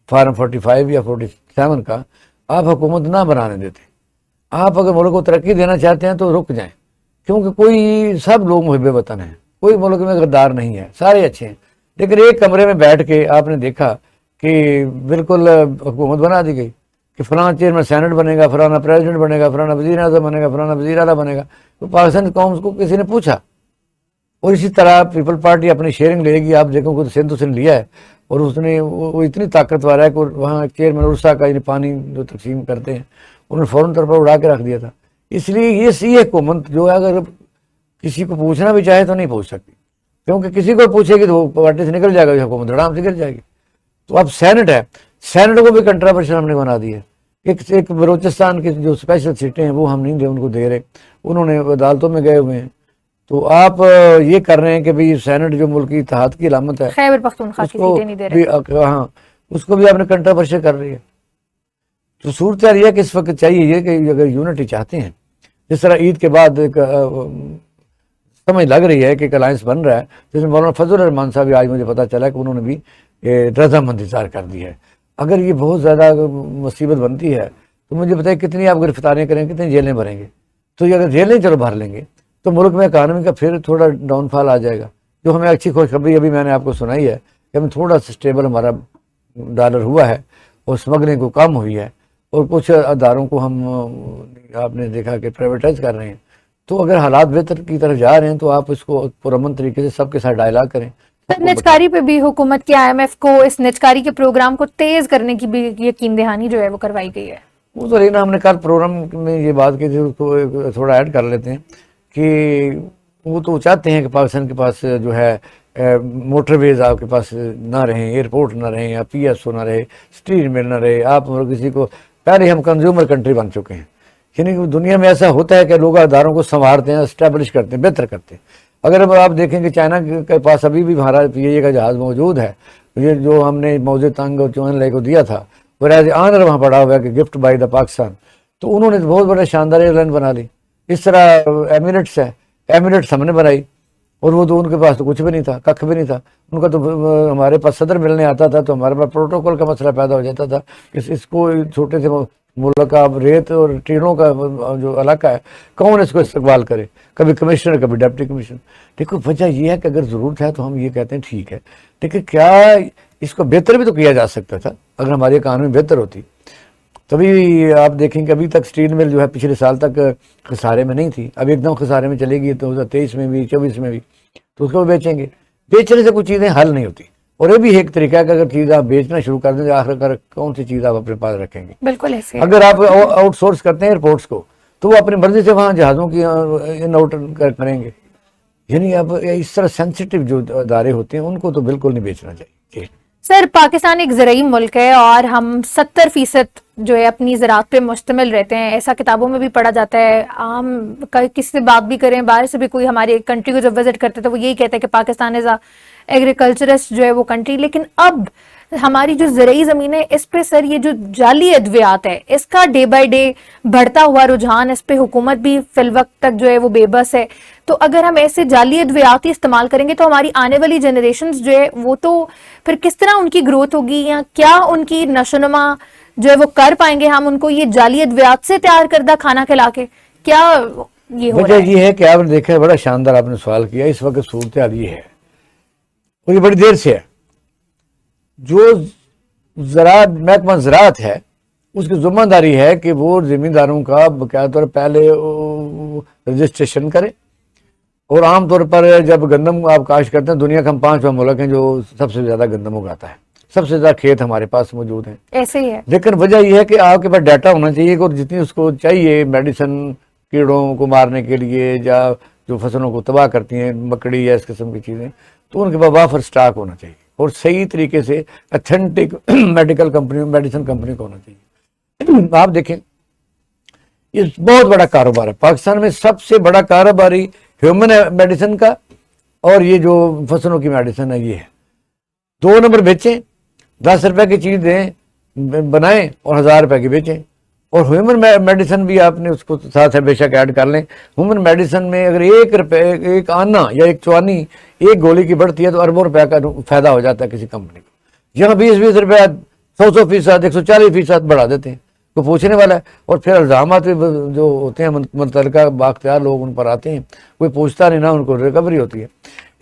[SPEAKER 2] फार्म 45 या 47 का, आप हुकूमत ना बनाने देते। आप अगर मुल्क को तरक्की देना चाहते हैं तो रुक जाएं, क्योंकि कोई सब लोग मुहिब वतन हैं, कोई मुल्क में गद्दार नहीं है, सारे अच्छे हैं। लेकिन एक कमरे में बैठ के आपने देखा कि बिल्कुल हुकूमत बना दी गई कि फलाना चेयरमैन सेनेट बनेगा, फलाना प्रेसिडेंट बनेगा, फलाना वज़ीर आज़म बनेगा, फलाना वज़ीर आला बनेगा। तो पाकिस्तान कौम को किसी ने पूछा। और इसी तरह पीपल पार्टी अपनी शेयरिंग लेगी। आप देखो खुद सिंध उसने लिया है और उसने वो इतनी ताकतवर है कि वहाँ चेयरमैन उर्सा का यानी पानी जो तकसीम करते हैं उन्होंने फ़ौरन तौर पर उड़ा के रख दिया था। इसलिए ये हुकूमत जो है अगर किसी को पूछना भी चाहे तो नहीं पूछ सकती, क्योंकि किसी को पूछेगी तो पार्टी से निकल जाएगा, हुकूमत आराम से गिर जाएगी। तो अब सेनेट है, सेनेट को भी कंट्रोवर्शियल हमने बना दी है। एक बलोचिस्तान की जो स्पेशल सीटें हैं वो हम नहीं दे उनको दे रहे, उन्होंने अदालतों में गए हुए हैं। तो आप ये कर रहे हैं कि भाई सेनेट जो मुल्क की इत्तेहाद की अलामत है,
[SPEAKER 1] खैबर पख्तूनख्वा की सीटें नहीं दे रहे।
[SPEAKER 2] हाँ, उसको भी आपने कंट्रोवर्शियल कर रही है। تو صورتحال یہ کہ اس وقت چاہیے یہ کہ اگر یونٹی چاہتے ہیں، جس طرح عید کے بعد ایک سمجھ لگ رہی ہے کہ ایک الائنس بن رہا ہے، جس میں مولانا فضل الرحمان صاحب آج مجھے پتا چلا کہ انہوں نے بھی رضامندی ظاہر کر دی ہے. اگر یہ بہت زیادہ مصیبت بنتی ہے تو مجھے بتائیے کتنی آپ گرفتاریاں کریں گے، کتنی جیلیں بھریں گے. تو یہ اگر جیلیں چلو بھر لیں گے تو ملک میں اکانومی کا پھر تھوڑا ڈاؤن فال آ جائے گا. جو ہمیں اچھی خوشخبری ابھی میں نے آپ کو سنائی ہے کہ ہمیں تھوڑا سا اسٹیبل ہمارا ڈالر ہوا ہے اور اسمگلنگ کو کم ہوئی ہے، اور کچھ اداروں کو ہم آپ نے دیکھا کہ پرائیویٹائز کر رہے ہیں. تو اگر حالات بہتر کی طرف جا رہے ہیں تو آپ اس کو پرامن طریقے سے سب کے ساتھ ڈائلاگ کریں.
[SPEAKER 1] سر، نجکاری پہ بھی حکومت کی IMF کو اس نجکاری کے پروگرام کو تیز کرنے کی بھی یقین دہانی جو ہے وہ کروائی گئی ہے.
[SPEAKER 2] وہ تو لیکن ہم نے کل پروگرام میں یہ بات کی تھی، اس کو تھوڑا ایڈ کر لیتے ہیں کہ وہ تو چاہتے ہیں کہ پاکستان کے پاس جو ہے موٹر ویز آپ کے پاس نہ رہیں، ایئرپورٹ نہ رہیں، یا PSO نہ رہے، اسٹیل مل نہ رہے. آپ کسی کو پہلے ہم کنزیومر کنٹری بن چکے ہیں، یعنی کہ دنیا میں ایسا ہوتا ہے کہ لوگ اداروں کو سنوارتے ہیں، اسٹیبلش کرتے ہیں، بہتر کرتے ہیں. اگر اب آپ دیکھیں کہ چائنا کے پاس ابھی بھی ہمارا PIA کا جہاز موجود ہے، یہ جو ہم نے موزے تنگ اور چون لے کو دیا تھا وہ ایز آنر وہاں پڑا ہوا ہے کہ گفٹ بائی دا پاکستان. تو انہوں نے بہت بڑا شاندار ایئر لائن بنا لی. اس طرح ایمریٹس ہے، ایمریٹس ہم نے بنائی، اور وہ تو ان کے پاس تو کچھ بھی نہیں تھا، ککھ بھی نہیں تھا. ان کا تو ہمارے پاس صدر ملنے آتا تھا تو ہمارے پاس پروٹوکول کا مسئلہ پیدا ہو جاتا تھا کہ اس کو چھوٹے سے ملک کا ریت اور ٹیڑوں کا جو علاقہ ہے کون اس کو استقبال کرے، کبھی کمشنر کبھی ڈپٹی کمشنر. دیکھو وجہ یہ ہے کہ اگر ضرورت ہے تو ہم یہ کہتے ہیں ٹھیک ہے، لیکن کیا اس کو بہتر بھی تو کیا جا سکتا تھا اگر ہماری اکانومی بہتر ہوتی. تبھی آپ دیکھیں کہ ابھی تک اسٹیل مل جو ہے پچھلے سال تک خسارے میں نہیں تھی، اب ایک دم خسارے میں چلے گی 2023 میں بھی 24 میں بھی، تو اس کو بیچیں گے. بیچنے سے کچھ چیزیں حل نہیں ہوتی. اور یہ بھی ایک طریقہ ہے کہ اگر چیز آپ بیچنا شروع کر دیں تو آخر کار کون سی چیز آپ اپنے پاس رکھیں گے.
[SPEAKER 1] بالکل ایسے
[SPEAKER 2] اگر آپ آؤٹ سورس کرتے ہیں ایئرپورٹس کو تو وہ اپنی مرضی سے وہاں جہازوں کی ان آؤٹ کریں گے. یعنی اب اس طرح سینسٹیو جو ادارے ہوتے ہیں ان کو تو بالکل نہیں بیچنا چاہیے.
[SPEAKER 1] سر، پاکستان ایک زرعی ملک ہے اور ہم 70% جو ہے اپنی زراعت پہ مشتمل رہتے ہیں. ایسا کتابوں میں بھی پڑھا جاتا ہے. عام کسی سے بات بھی کریں، باہر سے بھی کوئی ہماری کنٹری کو جب وزٹ کرتے تو وہ یہی کہتے ہیں کہ پاکستان از ایگریکلچرسٹ جو ہے وہ کنٹری. لیکن اب ہماری جو زرعی زمین ہے اس پہ سر یہ جو جعلی ادویات ہے اس کا ڈے بائی ڈے بڑھتا ہوا رجحان، اس پہ حکومت بھی فی الوقت تک جو ہے وہ بے بس ہے. تو اگر ہم ایسے جعلی ادویات ہی استعمال کریں گے تو ہماری آنے والی جنریشنز جو ہے وہ تو پھر کس طرح ان کی گروتھ ہوگی، یا کیا ان کی نشو و نما جو ہے وہ کر پائیں گے ہم ان کو یہ جعلی ادویات سے تیار کردہ کھانا کھلا کے؟ کیا یہ ہو رہا ہے؟
[SPEAKER 2] وجہ یہ ہے کہ آپ نے دیکھا، بڑا شاندار آپ نے سوال کیا. اس وقت صورتحال یہ ہے اور یہ بڑی دیر سے ہے. جو زراعت محکمہ زراعت ہے اس کی ذمہ داری ہے کہ وہ زمینداروں کا باقاعدہ طور پہلے رجسٹریشن کرے. اور عام طور پر جب گندم آپ کاشت کرتے ہیں، دنیا کا ہم 5واں ملک ہیں جو سب سے زیادہ گندم اگاتا ہے، سب سے زیادہ کھیت ہمارے پاس موجود ہیں.
[SPEAKER 1] ایسے ہی ہے.
[SPEAKER 2] لیکن وجہ یہ ہے کہ آپ کے پاس ڈیٹا ہونا چاہیے اور جتنی اس کو چاہیے میڈیسن کیڑوں کو مارنے کے لیے یا جو فصلوں کو تباہ کرتی ہیں، مکڑی یا اس قسم کی چیزیں، تو ان کے پاس وافر سٹاک ہونا چاہیے اور صحیح طریقے سے authentic medical company medicine company کو ہونا چاہیے. آپ دیکھیں یہ بہت بڑا کاروبار ہے. پاکستان میں سب سے بڑا کاروباری ہیومن میڈیسن کا اور یہ جو فصلوں کی میڈیسن ہے یہ ہے. 2 نمبر بیچیں، 10 روپے کی چیز دیں بنائیں اور 1000 روپے کی بیچیں. اور ہیومن میڈیسن بھی آپ نے اس کو ساتھ ہے بے شک ایڈ کر لیں. ہیومن میڈیسن میں اگر 1 روپے ایک آنا یا ایک چوانی ایک گولی کی بڑھتی ہے تو اربوں روپے کا فائدہ ہو جاتا ہے کسی کمپنی کو. یہاں 20 روپے 100% 140% بڑھا دیتے ہیں. کو پوچھنے والا ہے اور پھر الزامات جو ہوتے ہیں متعلقہ بااختیار لوگ ان پر آتے ہیں، کوئی پوچھتا نہیں، نہ ان کو ریکوری ہوتی ہے.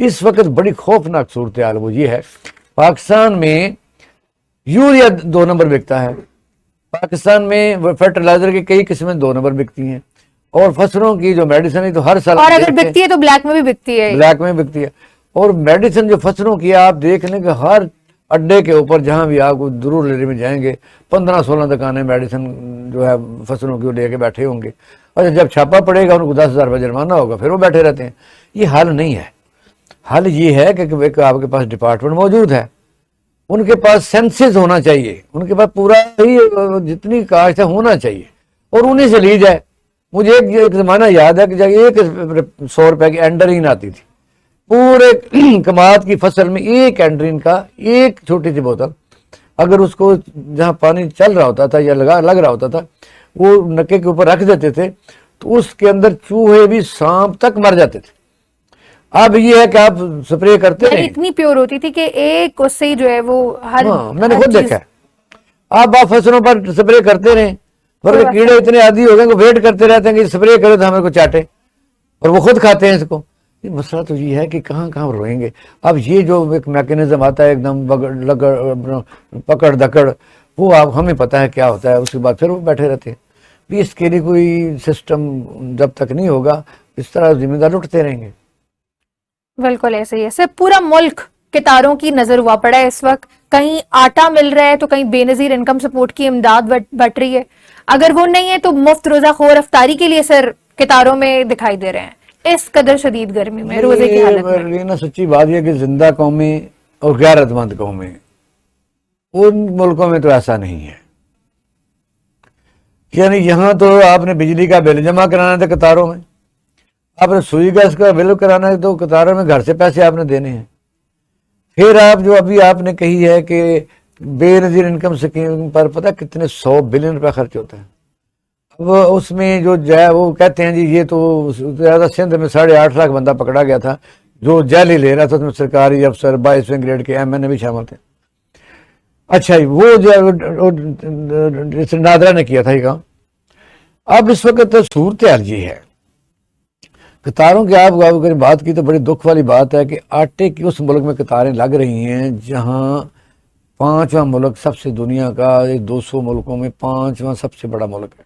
[SPEAKER 2] اس وقت بڑی خوفناک صورتحال وہ یہ ہے، پاکستان میں یوریا 2 نمبر بکتا ہے، پاکستان میں فرٹیلائزر کی کئی قسمیں 2 نمبر بکتی ہیں، اور فصلوں کی جو میڈیسن ہے تو ہر سال،
[SPEAKER 1] اور اگر بکتی ہے تو بلیک میں بھی بکتی ہے.
[SPEAKER 2] بلیک میں بکتی ہے. اور میڈیسن جو فصلوں کی آپ دیکھ لیں کہ ہر اڈے کے اوپر جہاں بھی آپ ضرور لینے میں جائیں گے 15-16 دکانیں میڈیسن جو ہے فصلوں کی لے کے بیٹھے ہوں گے. اور جب چھاپا پڑے گا ان کو 10,000 روپے جرمانہ ہوگا، پھر وہ بیٹھے رہتے ہیں. یہ حل نہیں ہے. حل یہ ہے کہ آپ کے پاس ڈپارٹمنٹ موجود ہے، ان کے پاس سینسز ہونا چاہیے، ان کے پاس پورا ہی جتنی کاشت ہے ہونا چاہیے اور انہیں سے لی جائے. مجھے ایک زمانہ یاد ہے کہ جب 100 روپے کی اینڈرین آتی تھی، پورے کماعت کی فصل میں ایک اینڈرین کا ایک چھوٹی سی بوتل اگر اس کو جہاں پانی چل رہا ہوتا تھا یا لگ رہا ہوتا تھا وہ نکے کے اوپر رکھ دیتے تھے تو اس کے اندر چوہے بھی سانپ تک مر جاتے تھے. اب یہ ہے کہ آپ سپرے کرتے ہیں,
[SPEAKER 1] اتنی پیور ہوتی تھی کہ ایک اس سے جو ہے وہ ہر
[SPEAKER 2] میں نے خود دیکھا ہے. آپ فصلوں پر سپرے کرتے رہیں مگر کیڑے اتنے عادی ہو گئے کہ ویٹ کرتے رہتے ہیں کہ سپرے کرے تو ہمیں کو چاٹے, اور وہ خود کھاتے ہیں اس کو. مسئلہ تو یہ ہے کہ کہاں کہاں روئیں گے. اب یہ جو ایک میکینزم آتا ہے ایک دم پکڑ دکڑ, وہ آپ ہمیں پتہ ہے کیا ہوتا ہے, اس کے بعد پھر وہ بیٹھے رہتے ہیں. بھی اس کے لیے کوئی سسٹم جب تک نہیں ہوگا اس طرح ذمہ دار لٹتے رہیں گے.
[SPEAKER 1] بالکل ایسے ہی ہے سر. پورا ملک کتاروں کی نظر ہوا پڑا ہے اس وقت. کہیں آٹا مل رہا ہے تو کہیں بے نظیر انکم سپورٹ کی امداد بٹ رہی ہے. اگر وہ نہیں ہے تو مفت روزہ خور افطاری کے لیے سر کتاروں میں دکھائی دے رہے ہیں اس قدر شدید گرمی میں, روزے کی حالت میں.
[SPEAKER 2] یہ نا سچی بات یہ کہ زندہ قومیں اور غیرت مند قومیں ان ملکوں میں تو ایسا نہیں ہے. یعنی یہاں تو آپ نے بجلی کا بل جمع کرانا تھا قطاروں میں, آپ نے سوئی گیس کا بل کرانا ہے تو قطاروں میں گھر سے پیسے آپ نے دینے ہیں. پھر آپ جو ابھی آپ نے کہی ہے کہ بے نظیر انکم سکیم پر پتہ کتنے 100 بلین روپے خرچ ہوتا ہے. اب اس میں جو ہے وہ کہتے ہیں جی یہ تو زیادہ سندھ میں 8.5 لاکھ بندہ پکڑا گیا تھا جو جعلی لے رہا تھا, اس میں سرکاری افسر 22ویں گریڈ کے ایم این اے بھی شامل تھے. اچھا جی وہ جو نادرا نے کیا تھا یہ کام. اب اس وقت صورتحال یہ ہے قطاروں کی, آپ بات کی تو بڑی دکھ والی بات ہے کہ آٹے کی اس ملک میں قطاریں لگ رہی ہیں جہاں 5واں ملک سب سے دنیا کا 200 ملکوں میں 5واں سب سے بڑا ملک ہے.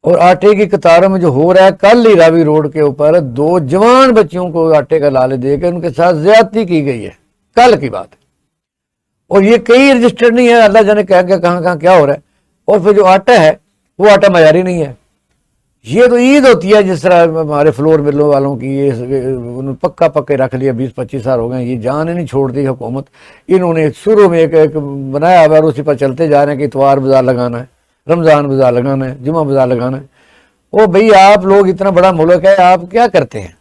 [SPEAKER 2] اور آٹے کی قطاروں میں جو ہو رہا ہے, کل ہی راوی روڈ کے اوپر 2 جوان بچیوں کو آٹے کا لالچ دے کے ان کے ساتھ زیادتی کی گئی ہے, کل کی بات ہے. اور یہ کئی رجسٹر نہیں ہے, اللہ جانے کہاں کہاں کیا ہو رہا ہے. اور پھر جو آٹا ہے وہ آٹا معیاری نہیں ہے. یہ تو عید ہوتی ہے جس طرح ہمارے فلور ملوں والوں کی یہ پکے رکھ لیا, 20-25 سال ہو گئے, یہ جان نہیں چھوڑتی حکومت. انہوں نے شروع میں ایک بنایا ہوا اور اسی پر چلتے جا رہے ہیں کہ اتوار بازار لگانا ہے, رمضان بازار لگانا ہے, جمعہ بازار لگانا ہے. او بھئی آپ لوگ اتنا بڑا ملک ہے, آپ کیا کرتے ہیں؟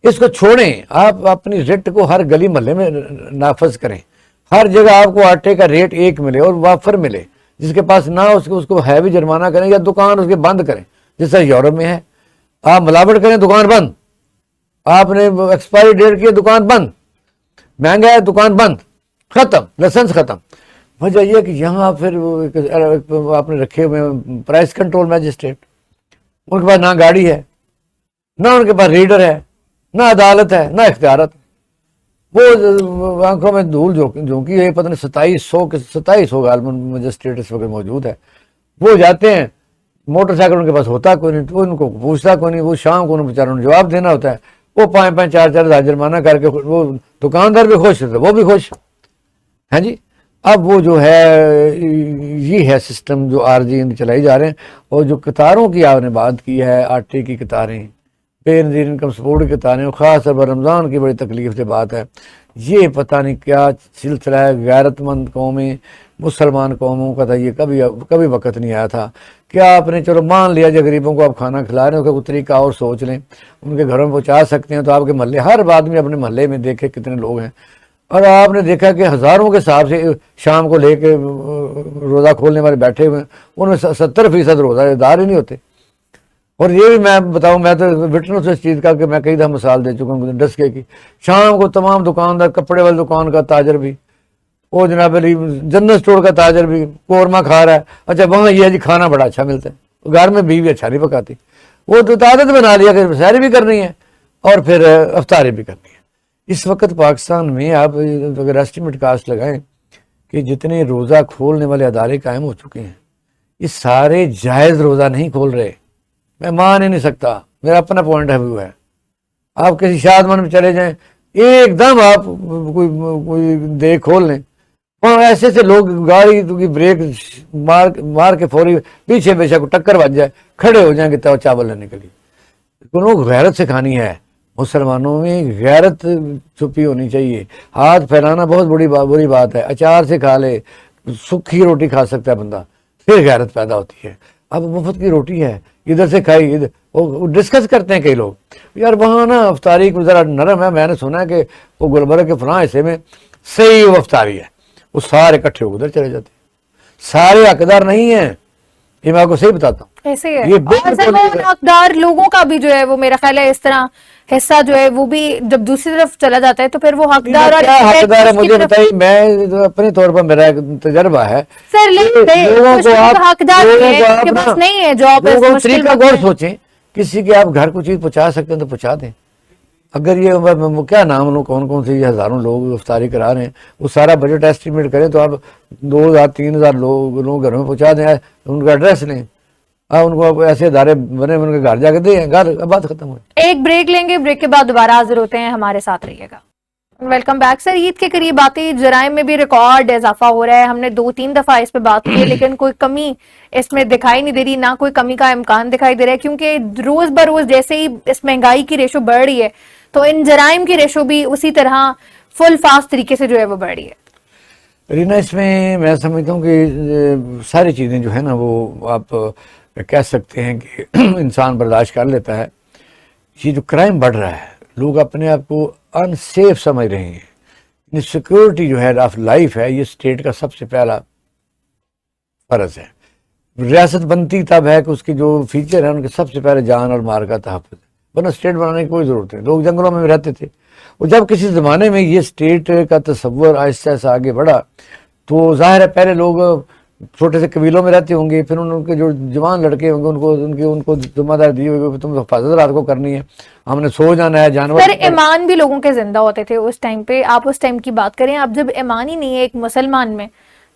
[SPEAKER 2] اس کو چھوڑیں. آپ اپنی ریٹ کو ہر گلی محلے میں نافذ کریں. ہر جگہ آپ کو آٹے کا ریٹ ایک ملے اور وافر ملے. جس کے پاس نہ اس کو ہے بھی جرمانہ کریں یا دکان اس کے بند کریں جس طرح یورپ میں ہے. آپ ملاوٹ کریں دکان بند, آپ نے ایکسپائری ڈیٹ کی دکان بند, مہنگا ہے دکان بند, ختم, لائسنس ختم. وجہ یہ کہ یہاں پھر آپ نے رکھے ہوئے پرائس کنٹرول میجسٹریٹ, ان کے پاس نہ گاڑی ہے, نہ ان کے پاس ریڈر ہے, نہ عدالت ہے, نہ اختیارت. وہ آنکھوں میں دھول جھونکی ہے, پتہ نہیں 2700 غالباً مجسٹریٹ اس وقت موجود ہے. وہ جاتے ہیں, موٹر سائیکل ان کے پاس ہوتا کوئی نہیں, تو ان کو پوچھتا کوئی نہیں. وہ شام کو بیچاروں نے جواب دینا ہوتا ہے. وہ 5-4 ہزار جرمانہ کر کے وہ دکاندار بھی خوش ہوتا ہے, وہ بھی خوش. ہاں جی. اب وہ جو ہے یہ ہے سسٹم جو عارضی چلائی جا رہے ہیں. اور جو قطاروں کی آپ نے بات کی ہے, آٹے کی قطاریں, بے نظیر انکم سپورٹ کی قطاریں, خاص طور پر رمضان کی بڑی تکلیف سے بات ہے. یہ پتہ نہیں کیا سلسلہ ہے. غیرت مند قومیں, مسلمان قوموں کا تھا یہ, کبھی وقت نہیں آیا تھا. کیا آپ نے چلو مان لیا جو غریبوں کو آپ کھانا کھلا رہے ہیں, اس کا کوئی طریقہ اور سوچ لیں, ان کے گھروں میں پہنچا سکتے ہیں. تو آپ کے محلے, ہر آدمی اپنے محلے میں دیکھے کتنے لوگ ہیں. اور آپ نے دیکھا کہ ہزاروں کے حساب سے شام کو لے کے روزہ کھولنے والے بیٹھے ہوئے ہیں, ان میں 70% روزہ دار ہی نہیں ہوتے. اور یہ بھی میں بتاؤں, میں تو وٹنس اس چیز کا کہ میں کئی دفعہ مثال دے چکا ہوں ڈسکے کی. شام کو تمام دکاندار, کپڑے والی دکان کا تاجر بھی, وہ جناب علی جنرل اسٹور کا تاجر بھی قورمہ کھا رہا ہے. اچھا وہاں یہ ہے جی کھانا بڑا اچھا ملتا ہے, گھر میں بیوی اچھا نہیں پکاتی. وہ تو عادت بنا لیا کہ سحری بھی کرنی ہے اور پھر افطاری بھی کرنی ہے. اس وقت پاکستان میں آپ اگر ایسٹیمیٹ کاسٹ لگائیں کہ جتنے روزہ کھولنے والے ادارے قائم ہو چکے ہیں, یہ سارے جائز روزہ نہیں کھول رہے. میں مان ہی نہیں سکتا, میرا اپنا پوائنٹ آف ویو ہے. آپ کسی شادمان میں چلے جائیں, ایک دم آپ کوئی دے کھول لیں, وہاں ایسے لوگ گاڑی کی بریک مار کے فوری پیچھے بے شک ٹکر بج جائے, کھڑے ہو جائیں کہ چاول لینے کے لیے. انہوں غیرت سکھانی ہے. مسلمانوں میں غیرت چھپی ہونی چاہیے. ہاتھ پھیلانا بہت بری بات ہے. اچار سے کھا لے, سکھی روٹی کھا سکتا ہے بندہ, پھر غیرت پیدا ہوتی ہے. اب مفت کی روٹی ہے, ادھر سے کھائی, وہ ڈسکس کرتے ہیں کئی لوگ, یار وہاں نا افطاری کو ذرا نرم ہے. میں نے سنا ہے کہ وہ گلبرگ کے فلاں حصے میں صحیح افطاری ہے, وہ سارے اکٹھے ادھر چلے جاتے ہیں، سارے حقدار نہیں ہیں، یہ میں آپ کو صحیح بتاتا ہوں۔
[SPEAKER 1] ایسے ہی ہے،
[SPEAKER 2] یہ
[SPEAKER 1] اور سر وہ حقدار لوگوں کا بھی جو ہے وہ میرا خیال ہے اس طرح حصہ جو ہے وہ بھی جب دوسری طرف چلا جاتا ہے تو پھر وہ حقدار
[SPEAKER 2] کیا حقدار ہے مجھے بتائیے، میں اپنے طور پر میرا ایک تجربہ ہے،
[SPEAKER 1] سر
[SPEAKER 2] لوگوں کو آپ
[SPEAKER 1] حقدار کے پاس نہیں ہے جاب،
[SPEAKER 2] طریقہ غور سوچیں، کسی کے آپ گھر کو چیز پہنچا سکتے ہیں تو پہنچا دیں۔ اگر یہ کیا نام لو کون کون سے یہ ہزاروں لوگ افطاری کرا رہے ہیں، وہ سارا بجٹ ایسٹیمیٹ کریں تو آپ 2000 3000 لوگ گھروں میں پہنچا دیں، ان کا ایڈریس لیں، ان کو ایسے ادارے بنے ان کے گھر جا کے دیں، گھر بات ختم ہو۔
[SPEAKER 1] ایک بریک لیں گے، بریک کے بعد دوبارہ حاضر ہوتے ہیں، ہمارے ساتھ رہیے گا۔ ویلکم بیک سر۔ عید کے قریب آتے جرائم میں بھی ریکارڈ اضافہ ہو رہا ہے، ہم نے 2-3 دفعہ اس پہ بات کی لیکن کوئی کمی اس میں دکھائی نہیں دے رہی، نہ کوئی کمی کا امکان دکھائی دے رہا ہے، کیونکہ روز بروز جیسے ہی اس مہنگائی کی ریشو بڑھ رہی ہے تو ان جرائم کی ریشو بھی اسی طرح فل فاسٹ طریقے سے جو ہے وہ بڑھ رہی ہے۔
[SPEAKER 2] رینا، اس میں سمجھتا ہوں کہ ساری چیزیں جو ہے نا وہ آپ کہہ سکتے ہیں کہ انسان برداشت کر لیتا ہے۔ یہ جو کرائم بڑھ رہا ہے، لوگ اپنے آپ کو ان سیف سمجھ رہے ہیں، سیکورٹی جو ہے آف لائف ہے، یہ اسٹیٹ کا سب سے پہلا فرض ہے۔ ریاست بنتی تب ہے کہ اس کے جو فیچر ہیں ان کے سب سے پہلے جان اور مال کا تحفظ ہے، ورنہ اسٹیٹ بنانے کی کوئی ضرورت نہیں۔ لوگ جنگلوں میں رہتے تھے، اور جب کسی زمانے میں یہ اسٹیٹ کا تصور آہستہ آہستہ آگے بڑھا تو ظاہر ہے پہلے لوگ چھوٹے سے قبیلوں میں رہتے ہوں گے، پھر ان کے جو جوان لڑکے ہوں گے ان کو ذمہ داری دی ہوگی، تم حفاظت رات کو کرنی ہے، ہم نے سو جانا ہے، جانور۔
[SPEAKER 1] سر ایمان بھی لوگوں کے زندہ ہوتے تھے اس ٹائم پہ، آپ اس ٹائم کی بات کریں، اب جب ایمان ہی نہیں ہے ایک مسلمان میں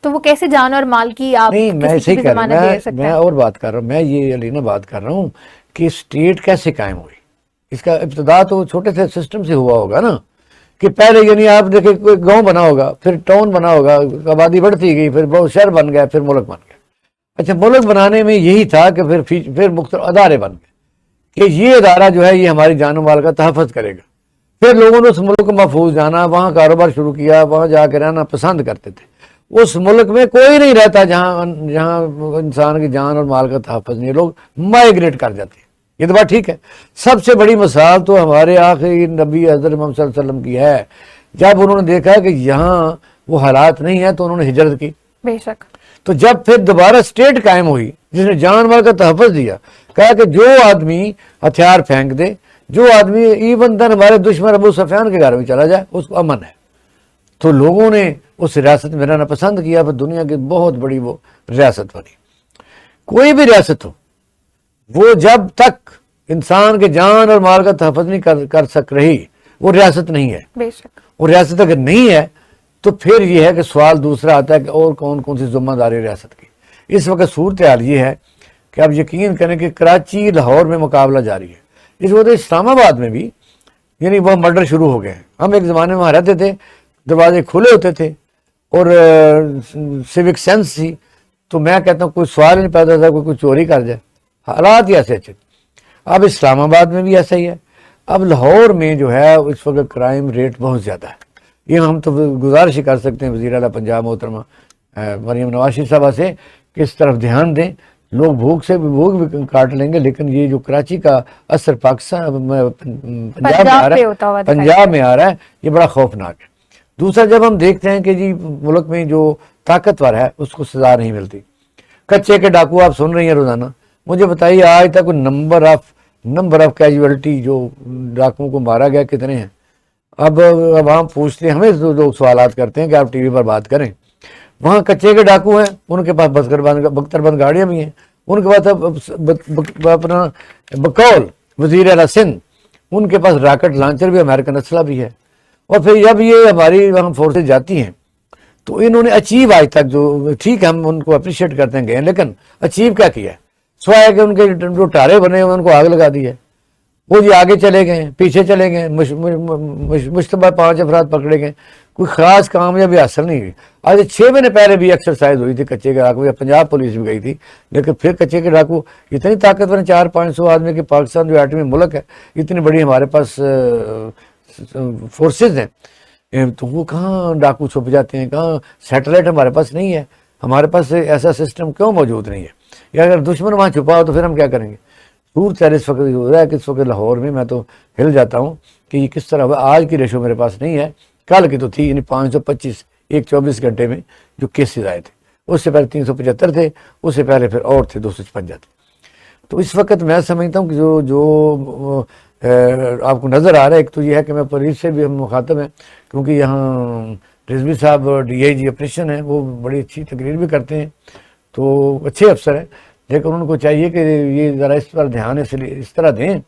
[SPEAKER 1] تو وہ کیسے جان اور مال کی آپ
[SPEAKER 2] نہیں، میں
[SPEAKER 1] کسی کی بھی ضمانت دے سکتے ہیں؟
[SPEAKER 2] میں اور بات کر رہا ہوں، میں یہ علینا بات کر رہا ہوں کہ اسٹیٹ کیسے قائم ہوئی۔ اس کا ابتدا تو چھوٹے سے سسٹم سے ہوا ہوگا نا، کہ پہلے یعنی آپ دیکھیں کوئی گاؤں بنا ہوگا، پھر ٹاؤن بنا ہوگا، آبادی بڑھتی گئی، پھر بہت شہر بن گیا، پھر ملک بن گیا۔ اچھا، ملک بنانے میں یہی تھا کہ پھر مختلف ادارے بن گئے کہ یہ ادارہ جو ہے یہ ہماری جان و مال کا تحفظ کرے گا۔ پھر لوگوں نے اس ملک کو محفوظ جانا، وہاں کاروبار شروع کیا، وہاں جا کے رہنا پسند کرتے تھے۔ اس ملک میں کوئی نہیں رہتا جہاں انسان کی جان اور مال کا تحفظ نہیں، لوگ مائیگریٹ کر جاتے ہیں۔ یہ تو بات ٹھیک ہے۔ سب سے بڑی مثال تو ہمارے آخری نبی حضرت محمد صلی اللہ علیہ وسلم کی ہے، جب انہوں نے دیکھا کہ یہاں وہ حالات نہیں ہیں تو انہوں نے ہجرت کی۔
[SPEAKER 1] بے شک۔
[SPEAKER 2] تو جب پھر دوبارہ اسٹیٹ قائم ہوئی جس نے جان مال کا تحفظ دیا، کہا کہ جو آدمی ہتھیار پھینک دے، جو آدمی ایون دن ہمارے دشمن ابو سفیان کے گھر میں چلا جائے، اس کو امن ہے۔ تو لوگوں نے اس ریاست میں رہنا پسند کیا، پھر دنیا کی بہت بڑی وہ ریاست بنی۔ کوئی بھی ریاست ہو، وہ جب تک انسان کے جان اور مال کا تحفظ نہیں کر سک رہی، وہ ریاست نہیں ہے۔
[SPEAKER 1] بے شک۔
[SPEAKER 2] وہ ریاست اگر نہیں ہے تو پھر یہ ہے کہ سوال دوسرا آتا ہے کہ اور کون کون سی ذمہ داری ریاست کی۔ اس وقت صورتحال یہ ہے کہ آپ یقین کریں کہ کراچی لاہور میں مقابلہ جاری ہے۔ اس وقت اسلام آباد میں بھی یعنی وہ مرڈر شروع ہو گئے ہیں۔ ہم ایک زمانے میں وہاں رہتے تھے، دروازے کھلے ہوتے تھے اور سیوک سینس تھی، تو میں کہتا ہوں کوئی سوال نہیں پیدا تھا کوئی چوری کر جائے، حالات ہی ایسے اچھے۔ اب اسلام آباد میں بھی ایسا ہی ہے۔ اب لاہور میں جو ہے اس وقت کرائم ریٹ بہت زیادہ ہے۔ یہ ہم تو گزارش ہی کر سکتے ہیں وزیر اعلیٰ پنجاب محترمہ مریم نواز شریف صاحبہ سے کہ اس طرف دھیان دیں۔ لوگ بھوک بھی کاٹ لیں گے، لیکن یہ جو کراچی کا اثر پاکستان پنجاب میں آ رہا ہے، یہ بڑا خوفناک ہے۔ دوسرا، جب ہم دیکھتے ہیں کہ جی ملک میں جو طاقتور ہے اس کو سزا نہیں ملتی، کچے کے ڈاکو آپ سن رہی ہیں روزانہ، مجھے بتائیے آج تک نمبر آف کیجویلٹی جو ڈاکوؤں کو مارا گیا کتنے ہیں؟ اب عوام پوچھتے ہیں، ہمیں لوگ سوالات کرتے ہیں کہ آپ ٹی وی پر بات کریں۔ وہاں کچے کے ڈاکو ہیں، ان کے پاس بختر بند گاڑیاں بھی ہیں، ان کے پاس اپنا بقول وزیر اعلیٰ سندھ، ان کے پاس راکٹ لانچر بھی، امریکن اسلحہ بھی ہے۔ اور پھر جب یہ ہماری وہاں فورسز جاتی ہیں تو انہوں نے اچیو آج تک جو ٹھیک ہے ہم ان کو اپریشیٹ کرتے ہیں گئے، لیکن اچیو کیا کیا ہے؟ سوائے کہ ان کے جو ٹارے بنے ہوئے ان کو آگ لگا دی ہے، وہ جی آگے چلے گئے، پیچھے چلے گئے، مشتبہ 5 افراد پکڑے گئے، کوئی خاص کامیابی حاصل نہیں ہوئی۔ آج 6 مہینے پہلے بھی ایکسرسائز ہوئی تھی کچے کے ڈاکو، یا پنجاب پولیس بھی گئی تھی، لیکن پھر کچے کے ڈاکو اتنی طاقتور ہیں، 400-500 آدمی کے، پاکستان جو ایٹمی ملک ہے، اتنی بڑی ہمارے پاس فورسز ہیں، تو وہ کہاں ڈاکو چھپ جاتے ہیں؟ کہاں سیٹلائٹ ہمارے پاس نہیں ہے؟ ہمارے پاس ایسا سسٹم کیوں موجود نہیں ہے؟ یا اگر دشمن وہاں چھپا ہو تو پھر ہم کیا کریں گے؟ صورتحال اس وقت ہو رہا ہے کہ اس وقت لاہور میں تو ہل جاتا ہوں کہ یہ کس طرح ہوا۔ آج کی ریشو میرے پاس نہیں ہے، کل کی تو تھی، یعنی 525 एक 24 घंटे में जो केसेस आए थे, उससे पहले 375 थे, उससे पहले फिर और थे 256 थे। तो इस वक्त मैं समझता हूँ कि जो आपको नज़र आ रहा है, एक तो ये है कि मैं पुलिस से भी हम मुखातब हैं, क्योंकि यहाँ रिजवी साहब DIG ऑपरेशन है, वो बड़ी अच्छी तकरीर भी करते हैं, तो अच्छे अफसर हैं, लेकिन उनको चाहिए कि ये ज़रा इस पर ध्यान इस तरह दें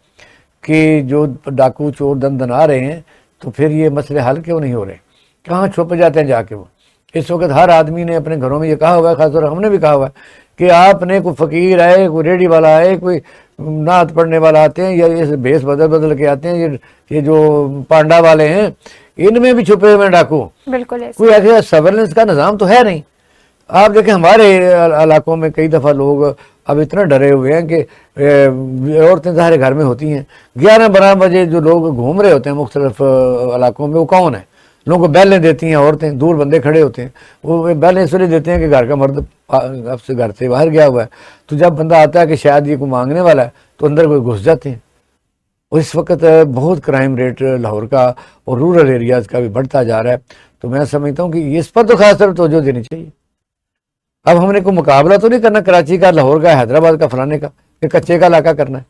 [SPEAKER 2] कि जो डाकू चोर दना रहे हैं, तो फिर ये मसले हल क्यों नहीं हो रहे, कहाँ छुप जाते हैं जाके वो। इस वक्त हर आदमी ने अपने घरों में ये कहा हुआ है, खासतौर हमने भी कहा हुआ है कि आपने कोई फ़कीर आए, कोई रेडी वाला आए, कोई नात पढ़ने वाला आते हैं, या ये भेस बदल के आते हैं, ये जो पांडा वाले हैं, इनमें भी छुपे हुए हैं डाकू।
[SPEAKER 1] बिल्कुल
[SPEAKER 2] कोई ऐसे सर्वेलेंस का निज़ाम तो है नहीं। आप देखें हमारे इलाकों में कई दफ़ा लोग अब इतना डरे हुए हैं कि औरतें ज़ाहिर घर में होती हैं, 11-12 बजे जो लोग घूम रहे होते हैं मुख्तलिफ इलाकों में, वो कौन है? लोगों को बैलें देती हैं औरतें, दूर बंदे खड़े होते हैं, वो बैलें इसलिए देते हैं कि घर का मर्द अब से घर से बाहर गया हुआ है, तो जब बंदा आता है कि शायद ये कोई मांगने वाला है, तो अंदर कोई घुस जाते हैं। और इस वक्त बहुत क्राइम रेट लाहौर का और रूरल एरियाज़ का भी बढ़ता जा रहा है, तो मैं समझता हूँ कि इस पर तो खास तौर तवज्जो देनी चाहिए। अब हमने कोई मुकाबला तो नहीं करना कराची का, लाहौर का, हैदराबाद का, फलाने का, कि कच्चे का इलाका करना है।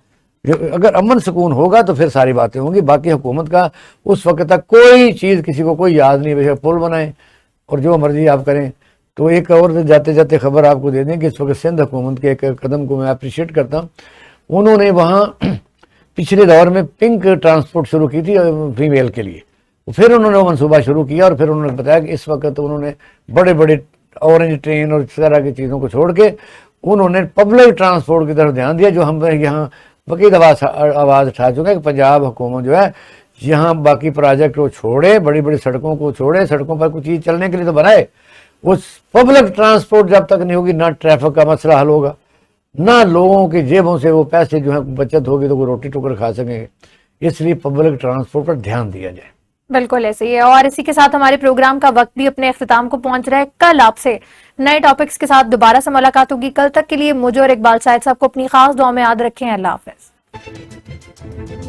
[SPEAKER 2] अगर अमन सुकून होगा तो फिर सारी बातें होंगी। बाकी हुकूमत का उस वक्त तक कोई चीज़ किसी को कोई याद नहीं, बेशक पुल बनाएं और जो मर्जी आप करें। तो एक और जाते जाते खबर आपको दे दें कि इस वक्त सिंध हुकूमत के एक कदम को मैं अप्रिशिएट करता हूँ। उन्होंने वहाँ पिछले दौर में पिंक ट्रांसपोर्ट शुरू की थी फीमेल के लिए, फिर उन्होंने वो मनसूबा शुरू किया और फिर उन्होंने बताया कि इस वक्त उन्होंने बड़े बड़े ऑरेंज ट्रेन और इस तरह की चीज़ों को छोड़ के उन्होंने पब्लिक ट्रांसपोर्ट की तरफ ध्यान दिया, जो हम यहाँ वकील आवाज़ उठा चुके हैं कि पंजाब हुकूमत जो है यहाँ बाकी प्रोजेक्ट को छोड़े, बड़ी बड़ी सड़कों को छोड़े, सड़कों पर कुछ चीज़ चलने के लिए तो बनाए। उस पब्लिक ट्रांसपोर्ट जब तक नहीं होगी, ना ट्रैफिक का मसला हल होगा, ना लोगों की जेबों से वो पैसे जो है बचत होगी तो वो रोटी टुकड़ खा सकेंगे। इसलिए पब्लिक ट्रांसपोर्ट पर ध्यान दिया जाए।
[SPEAKER 1] बिल्कुल ऐसे ही है। और इसी के साथ हमारे प्रोग्राम का वक्त भी अपने अख्तिताम को पहुंच रहा है। कल आपसे नए टॉपिक्स के साथ दोबारा से मुलाकात होगी। कल तक के लिए मुझे और इकबाल शाहिद साहब को अपनी खास दुआ में याद रखें। अल्लाह हाफ़िज़।